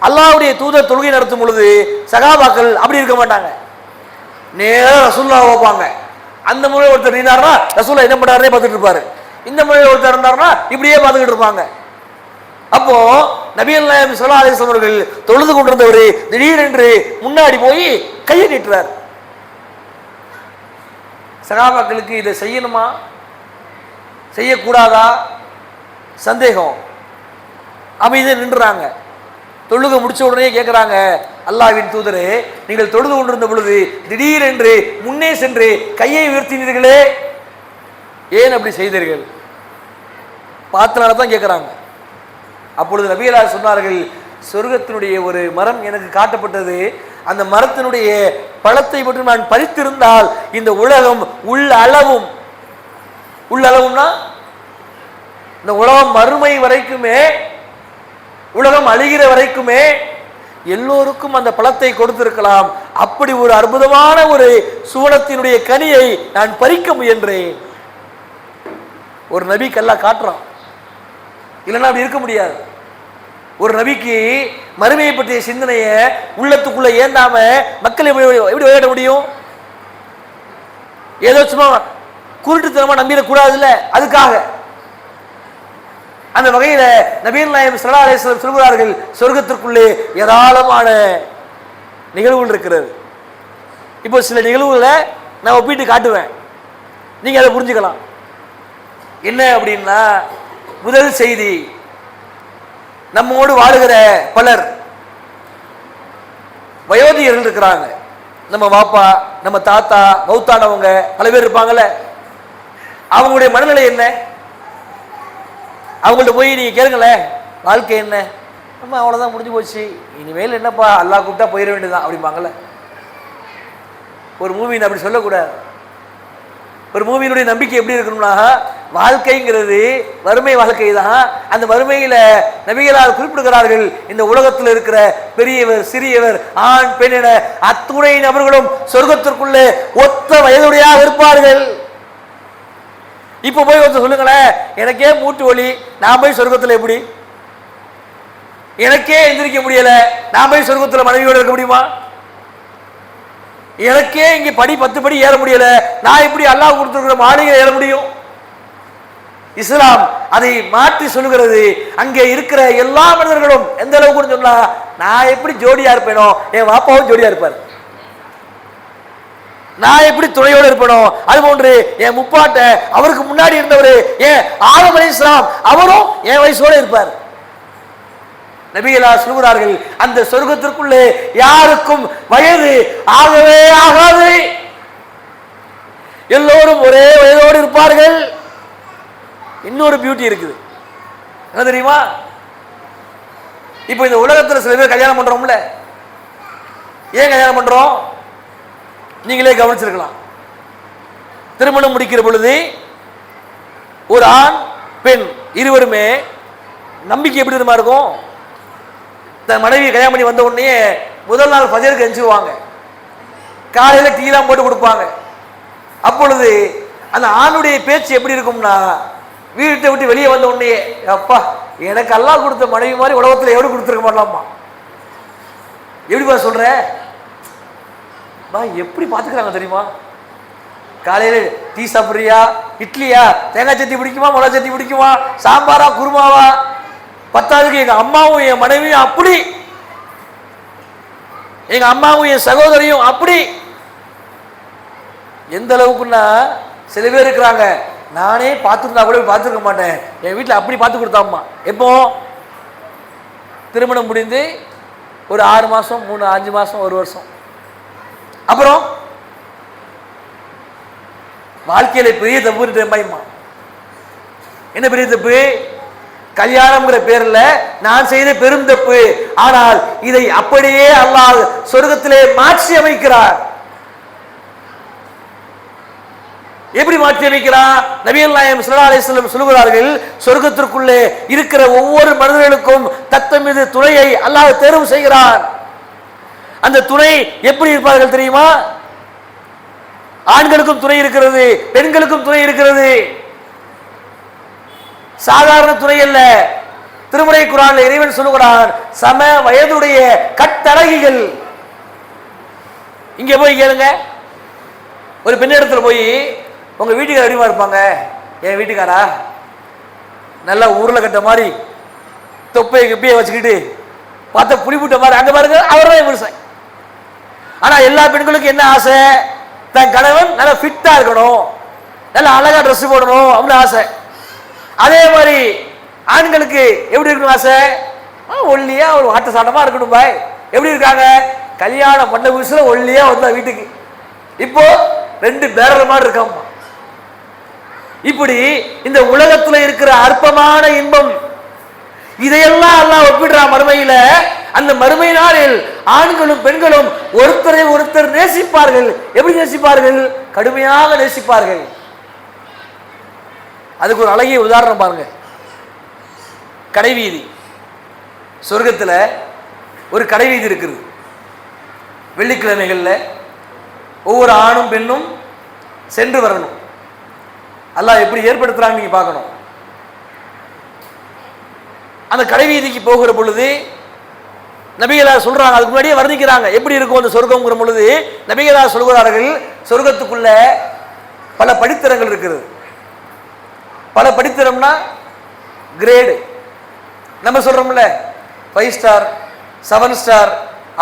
அல்லாஹ்வுடைய தூதர் தொழுகை நடத்தும் பொழுது சகாபாக்கள் அப்படி இருக்க மாட்டாங்க, நேரா ரசூலுல்லாஹ் வைப்பாங்க. அந்த முறை ஒருத்தர் நின்னாருன்னா ரசூலுல்லாஹ் என்ன பண்றாருன்னே பார்த்துட்டு இருப்பாரு, இந்த முறையில் ஒருத்தர் இருந்தாருன்னா இப்படியே பார்த்துக்கிட்டு இருப்பாங்க. அப்போ நபிகள் நாயகம் ஸல்லல்லாஹு அலைஹி வஸல்லம் அவர்கள் தொழுது கொண்டிருந்தவர் திடீரென்று முன்னாடி போய் கையை நீட்டுறார். சகாபாக்களுக்கு இதை செய்யணுமா செய்யக்கூடாதா சந்தேகம். அமைதியாக நின்றுறாங்க. தொழுகை முடிச்ச உடனே கேட்கிறாங்க, அல்லாஹ்வின் தூதரே, நீங்கள் தொழுது கொண்டிருந்த பொழுது திடீரென்று முன்னே சென்று கையை உயர்த்தினீர்களே, ஏன் அப்படி செய்தீர்கள்? பார்த்தனால தான் கேட்கிறாங்க. அப்பொழுது நபிகளார் சொன்னார்கள், சொர்க்கத்தினுடைய ஒரு மரம் எனக்கு காட்டப்பட்டது, அந்த மரத்தினுடைய பழத்தை மட்டும் நான் பறித்திருந்தால் இந்த உலகம் உள்ளளவும்னா இந்த உலகம் மறுமை வரைக்குமே, உலகம் அழிகிற வரைக்குமே எல்லோருக்கும் அந்த பழத்தை கொடுத்திருக்கலாம். அப்படி ஒரு அற்புதமான ஒரு சுவனத்தினுடைய கனியை நான் பறிக்க முயன்றேன். ஒரு நபிக்கு அல்லாஹ் காட்டுறான், இல்லைன்னா அப்படி இருக்க முடியாது. ஒரு நபிக்கு மறுமையை பற்றிய சிந்தனையை உள்ளத்துக்குள்ள ஏந்தாம மக்கள் எப்படி விளையாட முடியும்? ஏதோ சும்மா குருட்டுத்தனமா நம்பிடக்கூடாதுல்ல, அதுக்காக. அந்த வகையில நபிகள் நாயகம் ஸல்லல்லாஹு அலைஹி வஸல்லம் சொல்கிறார்கள், சொர்க்கத்திற்குள்ளே ஏராளமான நிகழ்வுகள் இருக்கிறது. இப்போ சில நிகழ்வுகளை நான் ஒப்பிட்டு காட்டுவேன், நீங்க அதை புரிஞ்சுக்கலாம். என்ன அப்படின்னா, முதல் செய்தி, நம்மோடு வாழுகிற பலர் வயோதிகர்கள் இருக்கிறாங்க. நம்ம வாப்பா, நம்ம தாத்தா, மௌத்தானவங்க பல பேர் இருப்பாங்கல்ல. அவங்களுடைய மனநிலை என்ன? அவங்கள்ட்ட போய் நீங்க கேளுங்களேன், வாழ்க்கை என்ன? நம்ம அவ்வளவுதான், முடிஞ்சு போச்சு, இனிமேல் என்னப்பா, அல்லாஹ் கூப்பிட்டா போயிட வேண்டியதுதான் அப்படிம்பாங்கல்ல. ஒரு மூவின் அப்படி சொல்லக்கூடாது. ஒரு மூவியினுடைய நம்பிக்கை எப்படி இருக்கணும்னா, வாழ்க்கைங்கிறது வறுமை வாழ்க்கை தான். அந்த வறுமையில நபிகளார் குறிப்பிடுகிறார்கள், இந்த உலகத்தில் இருக்கிற பெரியவர் சிறியவர் ஆண் பெண் என அத்துணை நபர்களும் சொர்க்கத்திற்குள்ளே ஒத்த வயதுடையாக இருப்பார்கள். இப்ப போய் ஒருத்தர் சொல்லுங்களேன், எனக்கே மூட்டு வலி, நான் போய் சொர்க்கத்தில் எப்படி? எனக்கே எந்திரிக்க முடியல, நான் போய் சொர்க்கத்தில் மனைவியோடு இருக்க முடியுமா? எனக்கே இங்க 10 படி ஏற முடியல, நான் எப்படி அல்லாஹ் கொடுத்திருக்கிற மாளிகை ஏற முடியும்? இஸ்லாம் அதை மாற்றி சொல்லுகிறது, அங்கே இருக்கிற எல்லா மனிதர்களும் எந்த அளவுக்கு சொன்னா, நான் எப்படி ஜோடியா இருப்பேனோ என் வாப்பாவும் ஜோடியா இருப்பார், நான் எப்படி துணையோடு இருப்பேனோ அது போன்று என் முப்பாட்ட அவருக்கு முன்னாடி இருந்தவர் ஏன் ஆதம் அலைஹிஸ்ஸலாம் அவரும் என் வயசோடு இருப்பார். நபிகளார் சொல்கிறார்கள், அந்த சொர்க்கத்திற்குள்ளே யாருக்கும் வயது ஆகவே ஆகாது, எல்லோரும் ஒரே வயதோடு இருப்பார்கள். இன்னொரு பியூட்டி இருக்குது, என்ன தெரியுமா? இப்ப இந்த உலகத்தில் சில பேர் கல்யாணம் பண்றோம்ல, ஏன் கல்யாணம் பண்றோம்? நீங்களே கவனிச்சிருக்கலாம். திருமணம் முடிக்கிற பொழுது ஒரு ஆண் பெண் இருவருமே நம்பிக்கை எப்படி தெரியுமா இருக்கும்? தன் மனைவி கல்யாணம் பண்ணி வந்த உடனே முதல் நாள் ஃபஜருக்கு எஞ்சுவாங்க, காலையில டீலாம் போட்டு கொடுப்பாங்க. அப்பொழுது அந்த ஆணுடைய பேச்சு எப்படி இருக்கும்னா, வீட்டை விட்டு வெளியே வந்த உடனே, அப்பா எனக்கு அல்லாஹ் கொடுத்த மனைவி மாதிரி உலகத்தில் எவ்வளவு கொடுத்துருக்க மாட்டலாமா, எப்படிப்பா சொல்ற, எப்படி பாத்துக்கிறாங்க தெரியுமா? காலையில டீ சாப்பிடுறியா, இட்லியா, தேங்காய் சட்னி பிடிக்குமா, மிளகா சட்னி பிடிக்குமா, சாம்பாரா குருமாவா, பத்தாவதுக்கு எங்க அம்மாவும் என் மனைவியும் அப்படி, எங்க அம்மாவும் என் சகோதரியும் அப்படி. எந்த அளவுக்குன்னா, சில பேர் இருக்கிறாங்க, நானே பார்த்துருந்தா கூட பார்த்துருக்க மாட்டேன், என் வீட்டில் அப்படி பார்த்து கொடுத்தாம்மா. எப்போ திருமணம் முடிந்து ஒரு 6 மாசம் 5 மாசம் 1 வருஷம், அப்புறம் வாழ்க்கையில பெரிய தப்பு பயமா. என்ன பெரிய தப்பு? கல்யாணம்ங்கிற பேர்ல நான் செய்த பெரும் தப்பு. ஆனால் இதை அப்படியே அல்லாஹ் சொர்க்கத்திலே மாற்றி அமைக்கிறார். எப்படி மாற்றி அமைக்கிறார்? நபிகள் நாயகம் ஸல்லல்லாஹு அலைஹி வஸல்லம் சொல்கிறார்கள், சொர்க்கத்திற்குள்ளே இருக்கிற ஒவ்வொரு மனிதர்களுக்கும் தத்தமீது துணையை அல்லாஹ் தேர்வு செய்கிறார். அந்த துணை எப்படி இருப்பார்கள் தெரியுமா? ஆண்களுக்கும் துணை இருக்கிறது, பெண்களுக்கும் துணை இருக்கிறது. சாதாரண துணை அல்ல. திருமறை குர்ஆன்ல இறைவன் சொல்லுகிறான், சம வயதுடைய கட்டழகிகள். இங்க போய் கேளுங்க, ஒரு பெண் இடத்துல போய், உங்க வீட்டுக்கார எப்படிமா இருப்பாங்க? என் வீட்டுக்காரா நல்லா ஊர்ல கட்ட மாதிரி தொப்பையை கிப்பியை வச்சுக்கிட்டு பார்த்தா புளிப்புட்ட மாதிரி, அங்க பாருங்க அவர்தான் மனுஷன். ஆனா எல்லா பெண்களுக்கும் என்ன ஆசை? தன் கணவன் நல்லா ஃபிட்டா இருக்கணும், நல்லா அழகா ட்ரெஸ் போடணும் அப்படின்னு ஆசை. அதே மாதிரி ஆண்களுக்கு எப்படி இருக்கணும் ஆசை? ஒல்லியா ஒரு வாட்ட சாட்டமா இருக்கணும். பாய் எப்படி இருக்காங்க? கல்யாணம் பண்ண புதுசுல ஒல்லியா வந்தா வீட்டுக்கு, இப்போ 2 பேரல் மாதிரி இருக்காமா. இப்படி இந்த உலகத்துல இருக்கிற அற்பமான இன்பம், இதையெல்லாம் அல்லாஹ் ஒப்பிடுறான் மறுமையில. அந்த மறுமை நாளில் ஆண்களும் பெண்களும் ஒருத்தரை ஒருத்தர் நேசிப்பார்கள். எப்படி நேசிப்பார்கள்? கடுமையாக நேசிப்பார்கள். அதுக்கு ஒரு அழகிய உதாரணம் பாருங்க. கடைவீதி, சொர்க்கத்துல ஒரு கடைவீதி இருக்குது. வெள்ளிக்கிழமைகள்ல ஒவ்வொரு ஆணும் பெண்ணும் சென்று வரணும். அல்லாஹ் எப்படி ஏற்படுத்துறாங்க நீங்க பார்க்கணும். அந்த கடைவீதிக்கு போகிற பொழுது நபிகளார் சொல்றாங்க, அதுக்கு முன்னாடியே வர்ணிக்கிறாங்க எப்படி இருக்கும் அந்த சொர்க்கம்ங்கிற பொழுது. நபிகளார் சொல்கிறார்கள், சொர்க்கத்துக்குள்ள பல படித்தரங்கள் இருக்கிறது. பல படித்தரம்னா கிரேடு, நம்ம சொல்றோம்ல 5 ஸ்டார் 7 ஸ்டார்,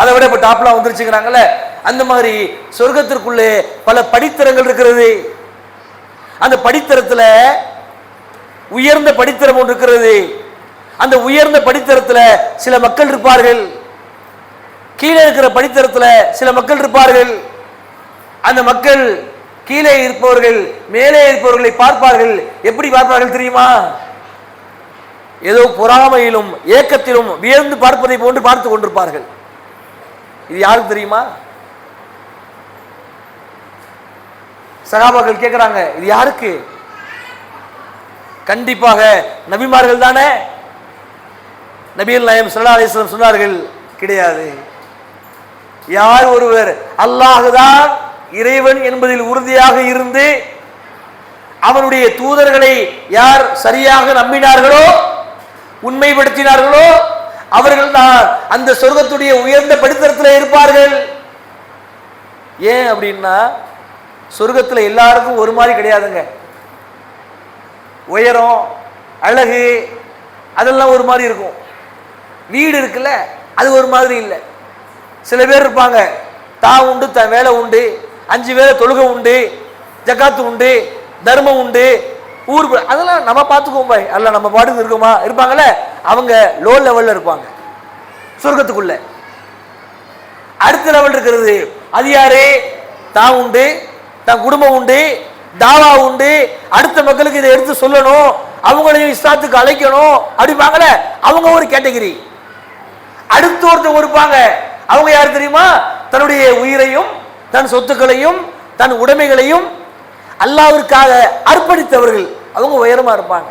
அதை விட இப்ப டாப்லாம் வந்துருச்சுங்கிறாங்கல்ல, அந்த மாதிரி சொர்க்கத்திற்குள்ளே பல படித்தரங்கள் இருக்கிறது. அந்த படித்தரத்துல உயர்ந்த படித்தரம் ஒன்று இருக்கிறது. அந்த உயர்ந்த படித்தரத்துல சில மக்கள் இருப்பார்கள், கீழே இருக்கிற படித்தரத்துல சில மக்கள் இருப்பார்கள். அந்த மக்கள் கீழே இருப்பவர்கள் மேலே இருப்பவர்களை பார்ப்பார்கள். எப்படி பார்ப்பார்கள் தெரியுமா? ஏதோ பொறாமையிலும் ஏக்கத்திலும் வியந்து பார்ப்பதை போன்று பார்த்து கொண்டிருப்பார்கள். இது யாருக்கு தெரியுமா? சகாபாக்கள் கேட்கிறாங்க, இது யாருக்கு? கண்டிப்பாக நபிமார்கள் தானே. நபிகள் நாயகம் ஸல்லல்லாஹு அலைஹி வஸல்லம் சொன்னார்கள், கிடையாது. யார் ஒருவர் அல்லாஹ்தான் இறைவன் என்பதில் உறுதியாக இருந்து அவனுடைய தூதர்களை யார் சரியாக நம்பினார்களோ, உண்மைப்படுத்தினார்களோ, அவர்கள் தான் அந்த சொர்க்கத்துடைய உயர்ந்த படித்தரத்தில் இருப்பார்கள். ஏன் அப்படின்னா, சொர்க்கத்தில் எல்லாருக்கும் ஒரு மாதிரி கிடையாதுங்க. உயரம் அழகு அதெல்லாம் ஒரு மாதிரி இருக்கும். வீடு இருக்குல்ல, அது ஒரு மாதிரி இல்லை. சில பேர் இருப்பாங்க, தான் உண்டு தன் வேலை உண்டு, 5 வேளை தொழுகை உண்டு, ஜக்காத்து உண்டு, தர்மம் உண்டு, ஊர் அதெல்லாம் நம்ம பார்த்துக்குவோம் பாய், அல்ல நம்ம பாட்டுக்கு இருக்கோமா இருப்பாங்கல்ல, அவங்க லோ லெவல்ல இருப்பாங்க சொர்க்கத்துக்குள்ள. அடுத்த லெவல் இருக்கிறது, அது யாரு? தான் உண்டு, தன் குடும்பம் உண்டு, தாவா உண்டு, அடுத்த மக்களுக்கு இதை எடுத்து சொல்லணும், அவங்களையும் இஸ்லாத்துக்கு அழைக்கணும் அப்படிப்பாங்கல்ல, அவங்க ஒரு கேட்டகிரி. அடுத்த ஒருத்தர் இருப்பாங்க, அவங்க யார் தெரியுமா? தன்னுடைய உயிரையும் தன் சொத்துக்களையும் தன் உடைமைகளையும் அல்லாஹ்விற்காக அர்ப்பணித்தவர்கள், அவங்க உயரமா இருப்பாங்க.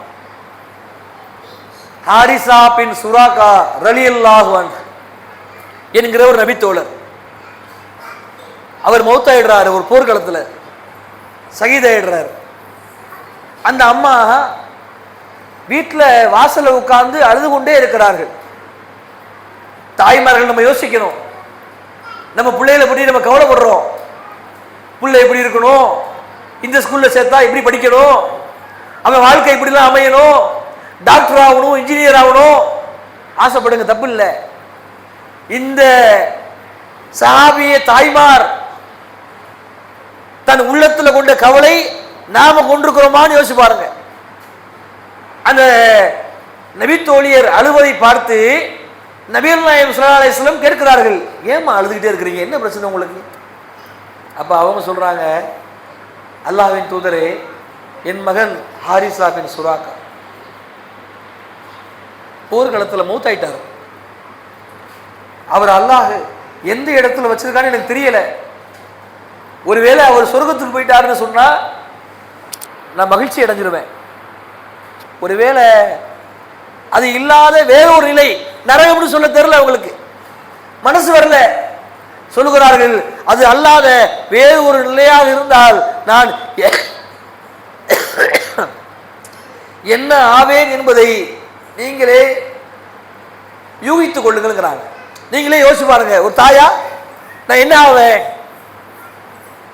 ஹாரிசா பின் சுராகா ரலியல்லாஹு அன்ஹு என்கிற ஒரு நபித்தோழர், அவர் மௌத்தாயிடுறாரு, ஒரு போர்க்களத்தில் சகீதாயிடுறாரு. அந்த அம்மா வீட்டில் வாசல்ல உட்கார்ந்து அழுது கொண்டே இருக்கிறார்கள். தாய்மார்கள் நம்ம யோசிக்கணும், நம்ம பிள்ளைகளை பற்றி நம்ம கவலைப்படுறோம். பிள்ளை எப்படி இருக்கணும், இந்த ஸ்கூல்ல சேர்த்தா எப்படி படிக்கணும், அவன் வாழ்க்கை இப்படிலாம் அமையணும், டாக்டர் ஆகணும், இன்ஜினியர் ஆகணும், ஆசைப்படுங்க, தப்பு இல்லை. இந்த சஹாபிய தாய்மார் தன் உள்ளத்துல கொண்ட கவலை நாம கொண்டிருக்கிறோமான்னு யோசிச்சு பாருங்க. அந்த நபித்தோழியர் அழுவதை பார்த்து நபிகள் நாயகம் ஸல்லல்லாஹு அலைஹி வஸல்லம் கேட்கிறார்கள், ஏம்மா அழுதுகிட்டே இருக்கிறீங்க, என்ன பிரச்சனை உங்களுக்கு? அப்ப அவங்க சொல்றாங்க, அல்லாஹ்வின் தூதரே, என் மகன் ஹாரிசா பின் சுராக்கா போர்க்களத்தில் மௌத்தாயிட்டார். அவர் அல்லாஹ் எந்த இடத்துல வச்சிருக்கான்னு எனக்கு தெரியல. ஒருவேளை அவர் சொர்க்கத்துக்கு போயிட்டாருன்னு சொன்னா நான் மகிழ்ச்சி அடைஞ்சிருவேன். ஒருவேளை அது இல்லாத வேற ஒரு நிலை, நரகம்னு சொல்ல தெரியல, அவங்களுக்கு மனசு வரல. சொல்லுகிறார்கள், அது அல்லாத வேறு ஒரு நிலையாக இருந்தால் நான் என்ன ஆவேன் என்பதை நீங்களே யூகித்துக் கொள்ளுங்கிறாங்க. நீங்களே யோசிச்சு பாருங்க, ஒரு தாயா நான் என்ன ஆவேன்?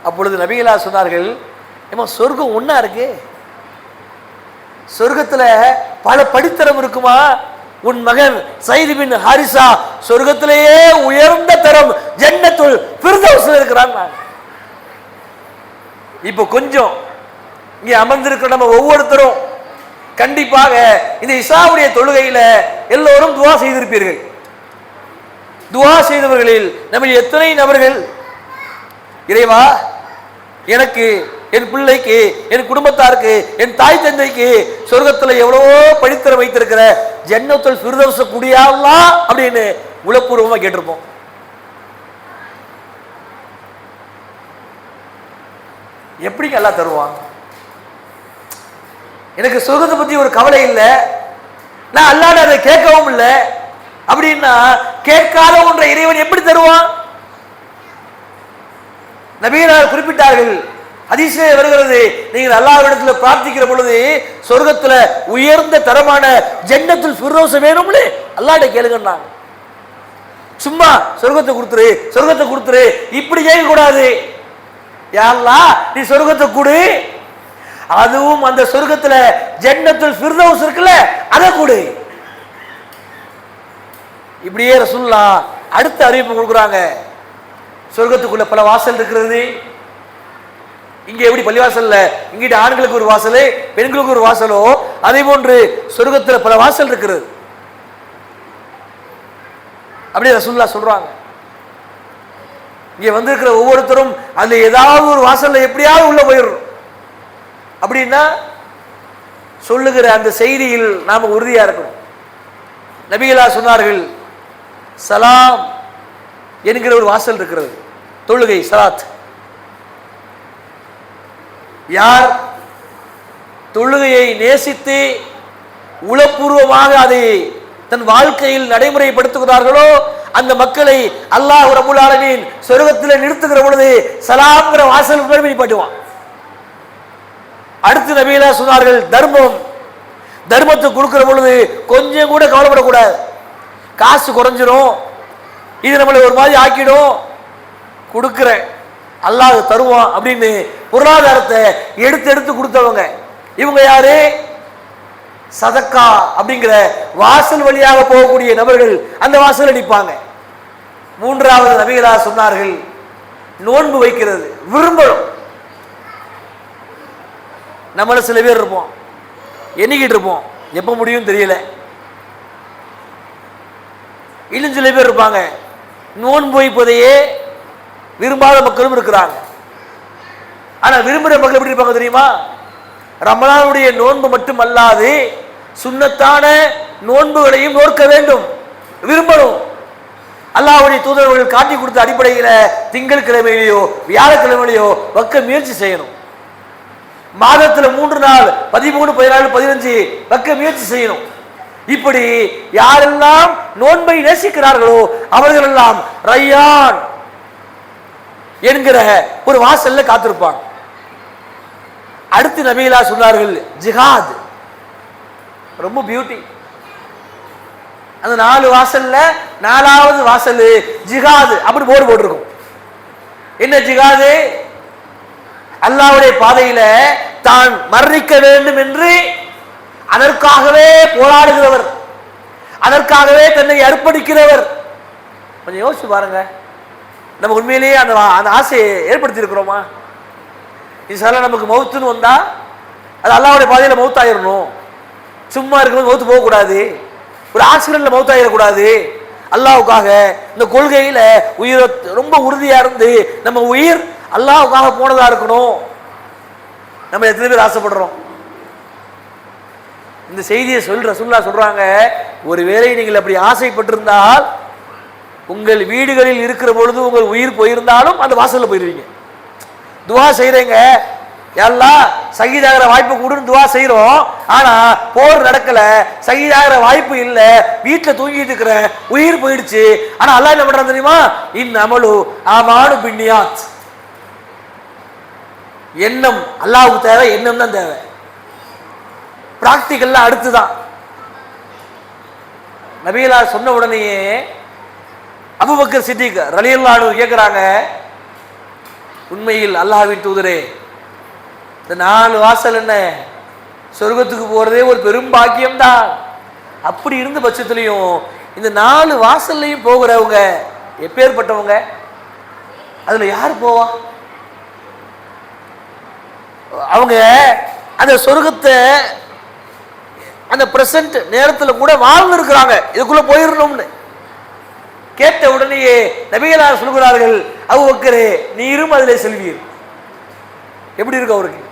அப்பொழுது நபிகளா சொன்னார்கள், ஏமா சொர்க்கம் ஒன்னா இருக்கு, சொர்க்கத்துல பல படித்தரம் இருக்குமா? உன் மகன் சைது பின் ஹாரிசா சொர்க்கத்திலேயே உயர்ந்த தரம் ஜன்னத்துல் ஃபிர்தௌஸ்ல இருக்கிறான். இப்போ கொஞ்சம் இங்க அமர்ந்திருக்கிற நம்ம ஒவ்வொருத்தரும் கண்டிப்பாக இந்த இஷாவுடைய தொழுகையில எல்லோரும் துவா செய்திருப்பீர்கள். துவா செய்தவர்களில் நம்ம எத்தனை நபர்கள், இறைவா எனக்கு, என் பிள்ளைக்கு, என் குடும்பத்தாருக்கு, என் தாய் தந்தைக்கு சொர்க்கத்தில் எவ்வளவோ படித்தர வைத்திருக்கிற ஜன்னத்துல் ஃபிர்தௌஸ் குடியாலாம் அப்படின்னு உளப்பூர்வமா கேட்டிருப்போம். எப்படி எல்லாம் தருவான்? எனக்கு சொர்க்கத்தை பத்தி ஒரு கவலை இல்லை, நான் அல்லாஹ்ட்ட அதை கேட்கவும் இல்லை அப்படின்னா கேட்காத ஒன்றை இறைவன் எப்படி தருவான்? நபிகளார் குறிப்பிட்டார்கள், ஹதீஸிலே வருகிறது, நீங்கள் அல்லாஹ்விடத்தில் பிரார்த்திக்கிற பொழுது சொர்க்கத்துல உயர்ந்த தரமான ஜன்னத்துல் ஃபிர்தௌஸ் வேணும்னு அல்லாஹ்ட்ட கேளுங்கன்னாங்க. சும்மா சொர்க்கத்தை கொடுத்துரு, சொர்க்கத்தை கொடுத்துரு இப்படி கேட்க கூடாது. யா அல்லாஹ் நீ சொர்க்கத்தை கொடு, அதுவும் அந்த சொர்க்கத்துல ஜன்னத்துல் ஃபிர்தௌஸ் இருக்குல்ல அதை கொடு. இப்படியே ரசூலுல்லாஹ் அடுத்த அறிவிப்பு கொடுக்குறாங்க, சொர்க்கத்துக்குள்ள பல வாசல் இருக்கிறது. இங்க எப்படி பள்ளிவாசல்ல இங்கிட்ட ஆண்களுக்கு ஒரு வாசல், பெண்களுக்கு ஒரு வாசலோ, அதே போன்று சொர்க்கத்துல பல வாசல் இருக்கிறது. அப்படியே ரசூலுல்லாஹ் சொல்றாங்க. இங்க வந்திருக்கிற ஒவ்வொருத்தரும் அந்த ஏதாவது ஒரு வாசல்ல எப்படியாவது உள்ள போயிடும். அப்படின்னா சொல்லுகிற அந்த செய்தியில் நாம உறுதியா இருக்கணும். நபிகளா சொன்னார்கள், சலாம் என்கிற ஒரு வாசல் இருக்கிறது, தொழுகை சலாத். யார் தொழுகையை நேசித்து உளப்பூர்வமாக அதை தன் வாழ்க்கையில் நடைமுறைப்படுத்துகிறார்களோ அந்த மக்களை அல்லாஹ் ரப்பல் ஆலமீன் சொர்க்கத்தில் நிறுத்துகிற பொழுது சலாம்ங்கிற வாசல் நிப்பாட்டுவான். அடுத்து நபிகளா சொன்னார்கள், தர்மம், தர்மத்தை கொடுக்கிற பொழுது கொஞ்சம் கூட கவலைப்படக்கூடாது. காசு குறைஞ்சிரும், இது நம்மளை ஒரு மாதிரி ஆக்கிடும், கொடுக்கிறேன் அல்லாஹ் தருவான் அப்படின்னு பொருளாதாரத்தை எடுத்து எடுத்து கொடுத்தவங்க இவங்க யாரு? சதக்கா அப்படிங்கிற வாசல் வழியாக போகக்கூடிய நபர்கள் அந்த வாசல் அடிப்பாங்க. மூன்றாவது நபிகளா சொன்னார்கள், நோன்பு வைக்கிறது விரும்பணும். நம்மள சில பேர் இருப்போம், எண்ணிக்கிட்டு இருப்போம், எப்ப முடியும் தெரியல. இன்னும் சில பேர் இருப்பாங்க, நோன்பு வைப்பதையே விரும்பாத மக்களும் இருக்கிறாங்க. ஆனா விரும்புகிற மக்கள் எப்படி இருப்பாங்க தெரியுமா? ரமலானுடைய நோன்பு மட்டும் அல்லாது சுன்னத்தான நோன்புகளையும் நோக்க வேண்டும், விரும்பணும். அல்லாஹ்வுடைய தூதர்கள் காட்டி கொடுத்த அடிப்படையில் திங்கட்கிழமையிலையோ வியாழக்கிழமையிலையோ வைக்க முயற்சி செய்யணும். மாதத்துல 3 நாள் 13, 14, 15 வைக்க முயற்சி செய்யணும். இப்படி யாரெல்லாம் நோன்பை நேசிக்கிறார்களோ அவர்கள் எல்லாம் ரையான் என்கிற ஒரு வாசல்ல காத்திருப்பாங்க. அடுத்து நபிகளா சொன்னார்கள் ஜிஹாத். ரொம்ப பியூட்டி. அந்த 4 வாசல்ல 4வது வாசல் ஜிஹாத் அப்படி போர்டு போட்டிருக்கும். என்ன ஜிஹாது? அல்லாஹ்வுடைய பாதையில தான் மரணிக்க வேண்டும் என்று அதற்காகவே போராடுகிறவர், அதற்காகவே தன்னை அர்ப்பணிக்கிறவர். கொஞ்சம் யோசிச்சு பாருங்க, நம்ம உண்மையிலேயே அந்த ஆசையை ஏற்படுத்தி இருக்கிறோமா? இன்ஷால்லா நமக்கு மௌத்துன்னு வந்தா அது அல்லாஹ்வுடைய பாதையில மௌத்தாயிரணும். சும்மா இருக்கும்போது மௌத்து போகக்கூடாது, ஒரு ஆக்சிடென்ட்ல மௌத்தாயிடக்கூடாது. அல்லாஹ்வுக்காக இந்த கொள்கையில உயிர் ரொம்ப உறுதியா இருந்து நம்ம உயிர் அல்லாஹ்வுக்காக போனதா இருக்கணும். நம்ம எத்தனை பேர் ஆசைப்படுறோம்? இந்த செய்தியை ரசூலுல்லாஹ் சொல்றாங்க, ஒருவேளை நீங்கள் அப்படி ஆசைப்பட்டிருந்தால் உங்கள் வீடுகளில் இருக்கிற பொழுது உங்கள் உயிர் போயிருந்தாலும் அந்த வாசல்ல போயிருவீங்க. துவா செய்றீங்க, எல்லாம் ஷஹீதாகிற வாய்ப்பு கூடுன்னு துவா செய்யறோம். ஆனா போர் நடக்கல, ஷஹீதாகிற வாய்ப்பு இல்ல, வீட்டுல தூங்கிட்டு இருக்கிற, உயிர் போயிடுச்சு. ஆனா அல்லாஹ் என்ன பண்றான் தெரியுமா? அமலு ஆமானு பின்னியாத். எண்ணம் அல்லாஹ்வுக்கு தேவை, எண்ணம் தான் தேவை. பிராக்டிகல்லாம் அடுத்துதான். நபிகளா சொன்ன உடனேயே அபூபக்கர் சித்திக் ரலியல்லாஹு அன்ஹு கேட்கிறாங்க, உண்மையில் அல்லாஹ்வின் தூதரே, இந்த 4 வாசல் என்ன, சொர்க்கத்துக்கு போறதே ஒரு பெரும் பாக்கியம் தான். அப்படி இருந்த பட்சத்திலையும் இந்த 4 வாசல்லையும் போகிறவங்க எப்பேற்பட்டவங்க? அதுல யார் போவா? அவங்க அந்த சொர்க்கத்தை அந்த பிரசன்ட் நேரத்துல கூட வாழ்ந்து இருக்கிறாங்க, இதுக்குள்ள போயிடணும்னு. கேட்ட உடனேயே நபிகளார் சொல்கிறார்கள், அபூபக்கரே நீரும் அதிலே செல்வீர். எப்படி இருக்கு அவருக்கு?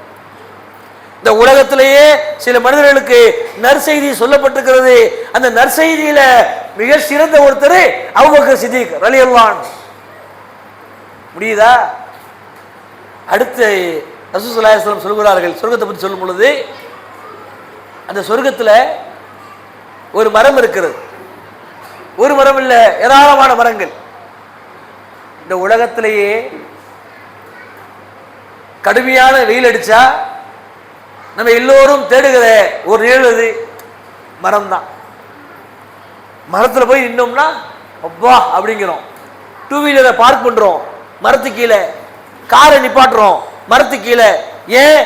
இந்த உலகத்திலேயே சில மனிதர்களுக்கு நற்செய்தி சொல்லப்பட்டிருக்கிறது. அந்த நற்செய்தியில மிக சிறந்த ஒருத்தர் அபூபக்கர் சித்திக் ரலியல்லாஹு அன்ஹு. முடியுதா? அடுத்து ரசூலுல்லாஹி ஸல்லல்லாஹு அலைஹி வஸல்லம் சொல்கிறார்கள், சொர்க்கத்தை பற்றி சொல்லும் பொழுது, அந்த சொர்க்கத்துல ஒரு மரம் இருக்கிறது. ஒரு மரம் இல்ல, ஏராளமான மரங்கள். இந்த உலகத்திலேயே கடுமையான வெயில் அடிச்சா நம்ம எல்லோரும் தேடுகிற ஒரு நிழல் மரம் தான். மரத்துல போய் நின்னோம்னா அப்பா அப்படிங்கிறோம். 2 வீலரை பார்க் பண்றோம் மரத்துக்கு கீழே, காரை நிப்பாட்டுறோம் மரத்துக்கு கீழே. ஏன்?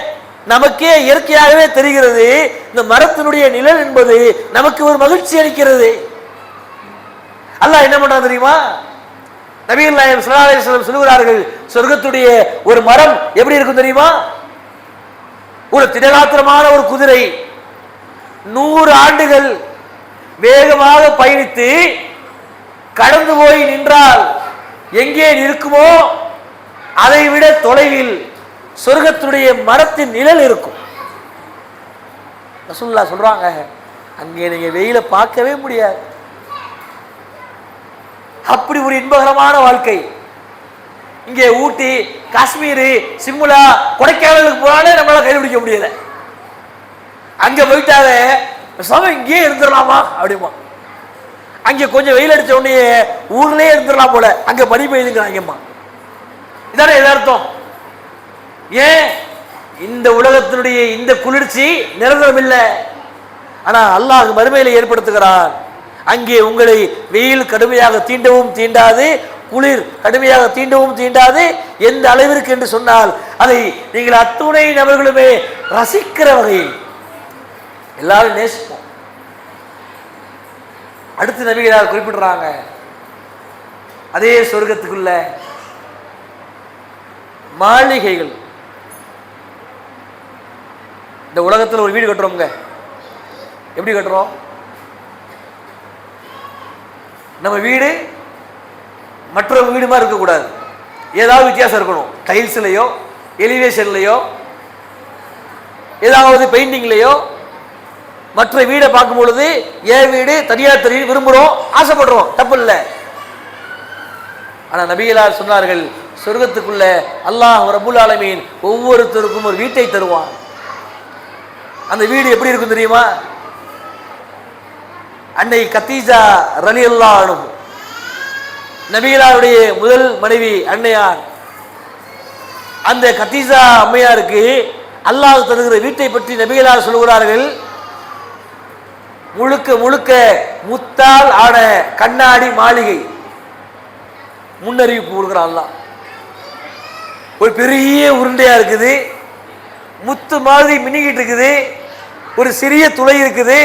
நமக்கே இயற்கையாகவே தெரிகிறது இந்த மரத்தினுடைய நிழல் என்பது நமக்கு ஒரு மகிழ்ச்சி அளிக்கிறது. அல்லாஹ் என்ன பண்றான் தெரியுமா? நபிகள் நாயகம் ஸல்லல்லாஹு அலைஹி வஸல்லம் சொல்கிறார்கள், சொர்க்கத்துடைய ஒரு மரம் எப்படி இருக்கும் தெரியுமா? ஒரு திடகாத்திரமான ஒரு குதிரை 100 ஆண்டுகள் வேகமாக பயணித்து கடந்து போய் நின்றால் எங்கே நிற்குமோ அதை விட தொலைவில் சொர்க்கத்துடைய மரத்தின் நிழல் இருக்கும். ரசூலுல்லாஹ் சொல்றாங்க, அங்கே நீங்க வெயில பார்க்கவே முடியாது. அப்படி ஒரு இன்பகரமான வாழ்க்கை. இங்கே ஊட்டி, காஷ்மீர், சிம்லா, கொடைக்கானலுக்கு போனாலே நம்மளால கைப்பிடிக்க முடியல. அங்க போயிட்டாலே இங்கேயே இருந்துடலாமா அப்படிமா. அங்க கொஞ்சம் வெயில் அடிச்ச உடனே ஊர்லயே இருந்துடலாம் போல, அங்க பனி பெய்யுதுங்கிறாங்கம்மா. இதானே எதார்த்தம்? ஏன்? இந்த உலகத்தினுடைய இந்த குளிர்ச்சி நிரந்தரம் இல்லை. ஆனா அல்லாஹ் மறுமையில ஏற்படுத்துகிறான். அங்கே உங்களை வெயில் கடுமையாக தீண்டவும் தீண்டாது, குளிர் கடுமையாக தீண்டவும் தீண்டாது. எந்த அளவிற்கு என்று சொன்னால் அதை நீங்கள் அத்துணை நபர்களுமே ரசிக்கிற வகையில் எல்லாரும் நேசிப்போம். அடுத்து நபிகளார் குறிப்பிடுறாங்க, அதே சொர்க்கத்துக்குள்ள மாளிகைகள். இந்த உலகத்தில் ஒரு வீடு கட்டுறோம்ங்க, எப்படி கட்டுறோம்? நம்ம வீடு மற்ற வீடு மாதிரி இருக்கக்கூடாது, ஏதாவது வித்தியாசம் இருக்கணும். டைல்ஸ்லையோ, எலிவேஷன்லையோ, ஏதாவது பெயிண்டிங்லையோ. மற்ற வீடை பார்க்கும் பொழுது என் வீடு தனியார் தெரியும் விரும்புகிறோம், ஆசைப்படுறோம், தப்பு இல்லை. ஆனால் நபிகளார் சொன்னார்கள், சொர்க்கத்துக்குள்ள அல்லாஹ் ரப்புல் ஆலமீன் ஒவ்வொருத்தருக்கும் ஒரு வீட்டை தருவான். அந்த வீடு எப்படி இருக்கும் தெரியுமா? அன்னை கத்தீஜா ரலியல்லாஹு அன்ஹா, நபிகளாருடைய முதல் மனைவி அன்னையார். அந்த கத்தீஜா அம்மையாருக்கு அல்லாஹ் தருகிற வீட்டை பற்றி நபிகளார் சொல்கிறார்கள், முழுக்க முழுக்க முத்தால் ஆன கண்ணாடி மாளிகை. முன்னறிவிப்பு கொடுக்கிறான் அல்லாஹ். ஒரு பெரிய உருண்டையா இருக்குது, முத்து மாதிரி மின்னிக்கிட்டு இருக்குது, ஒரு சிறிய துளை இருக்குது,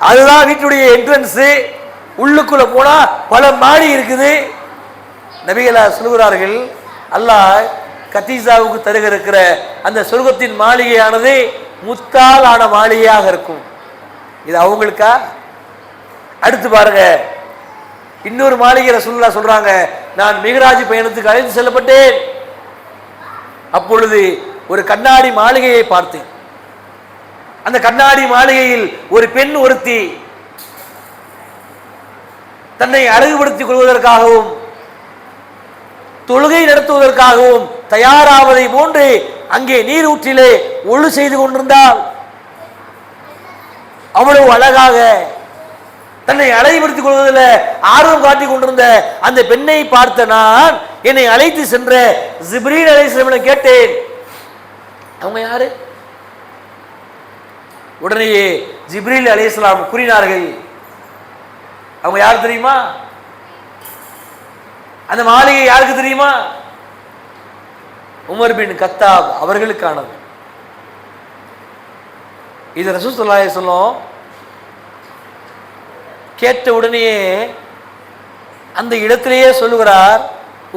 அதுதான் வீட்டுடைய என்ட்ரன்ஸ். உள்ளுக்குள்ள போனா பல மாடி இருக்குது. நபிகளார் சொல்கிறார்கள், அல்லாஹ் கத்தீசாவுக்கு தருக இருக்கிற அந்த சொர்க்கத்தின் மாளிகையானது முத்தால் ஆன மாளிகையாக இருக்கும். இது அவங்களுக்கா? அடுத்து பாருங்க, இன்னொரு மாளிகை ரசூலுல்லாஹ் சொல்றாங்க, நான் மிகராஜ் பயணத்துக்கு அழைத்து செல்லப்பட்டேன். அப்பொழுது ஒரு கண்ணாடி மாளிகையை பார்த்தேன். அந்த கண்ணாடி மாளிகையில் ஒரு பெண் ஒருத்தி தன்னை அழகுபடுத்திக் கொள்வதற்காகவும் தொழுகை நடத்துவதற்காகவும் தயாராவதை போன்று அங்கே நீரூற்றிலே ஒழு செய்து கொண்டிருந்தால், அவ்வளவு அழகாக தன்னை அழகுபடுத்திக் கொள்வதில் ஆர்வம் காட்டிக் கொண்டிருந்த அந்த பெண்ணை பார்த்த நான் என்னை அழைத்து சென்ற ஜிப்ரீல் அலைஹிஸ்ஸலாம் கேட்டேன், அவங்க யாரு? உடனே ஜிப்ரீல் அலைஹிஸ்ஸலாம் கூறினார்கள், அவங்க யார் தெரியுமா? அந்த மாளிகை யாருக்கு தெரியுமா? உமர் பின் கத்தாப் அவர்களுக்கானது. இது ரசூல் ஸல்லல்லாஹு அலைஹி வஸல்லம் கேட்ட உடனே அந்த இடத்திலேயே சொல்லுகிறார்,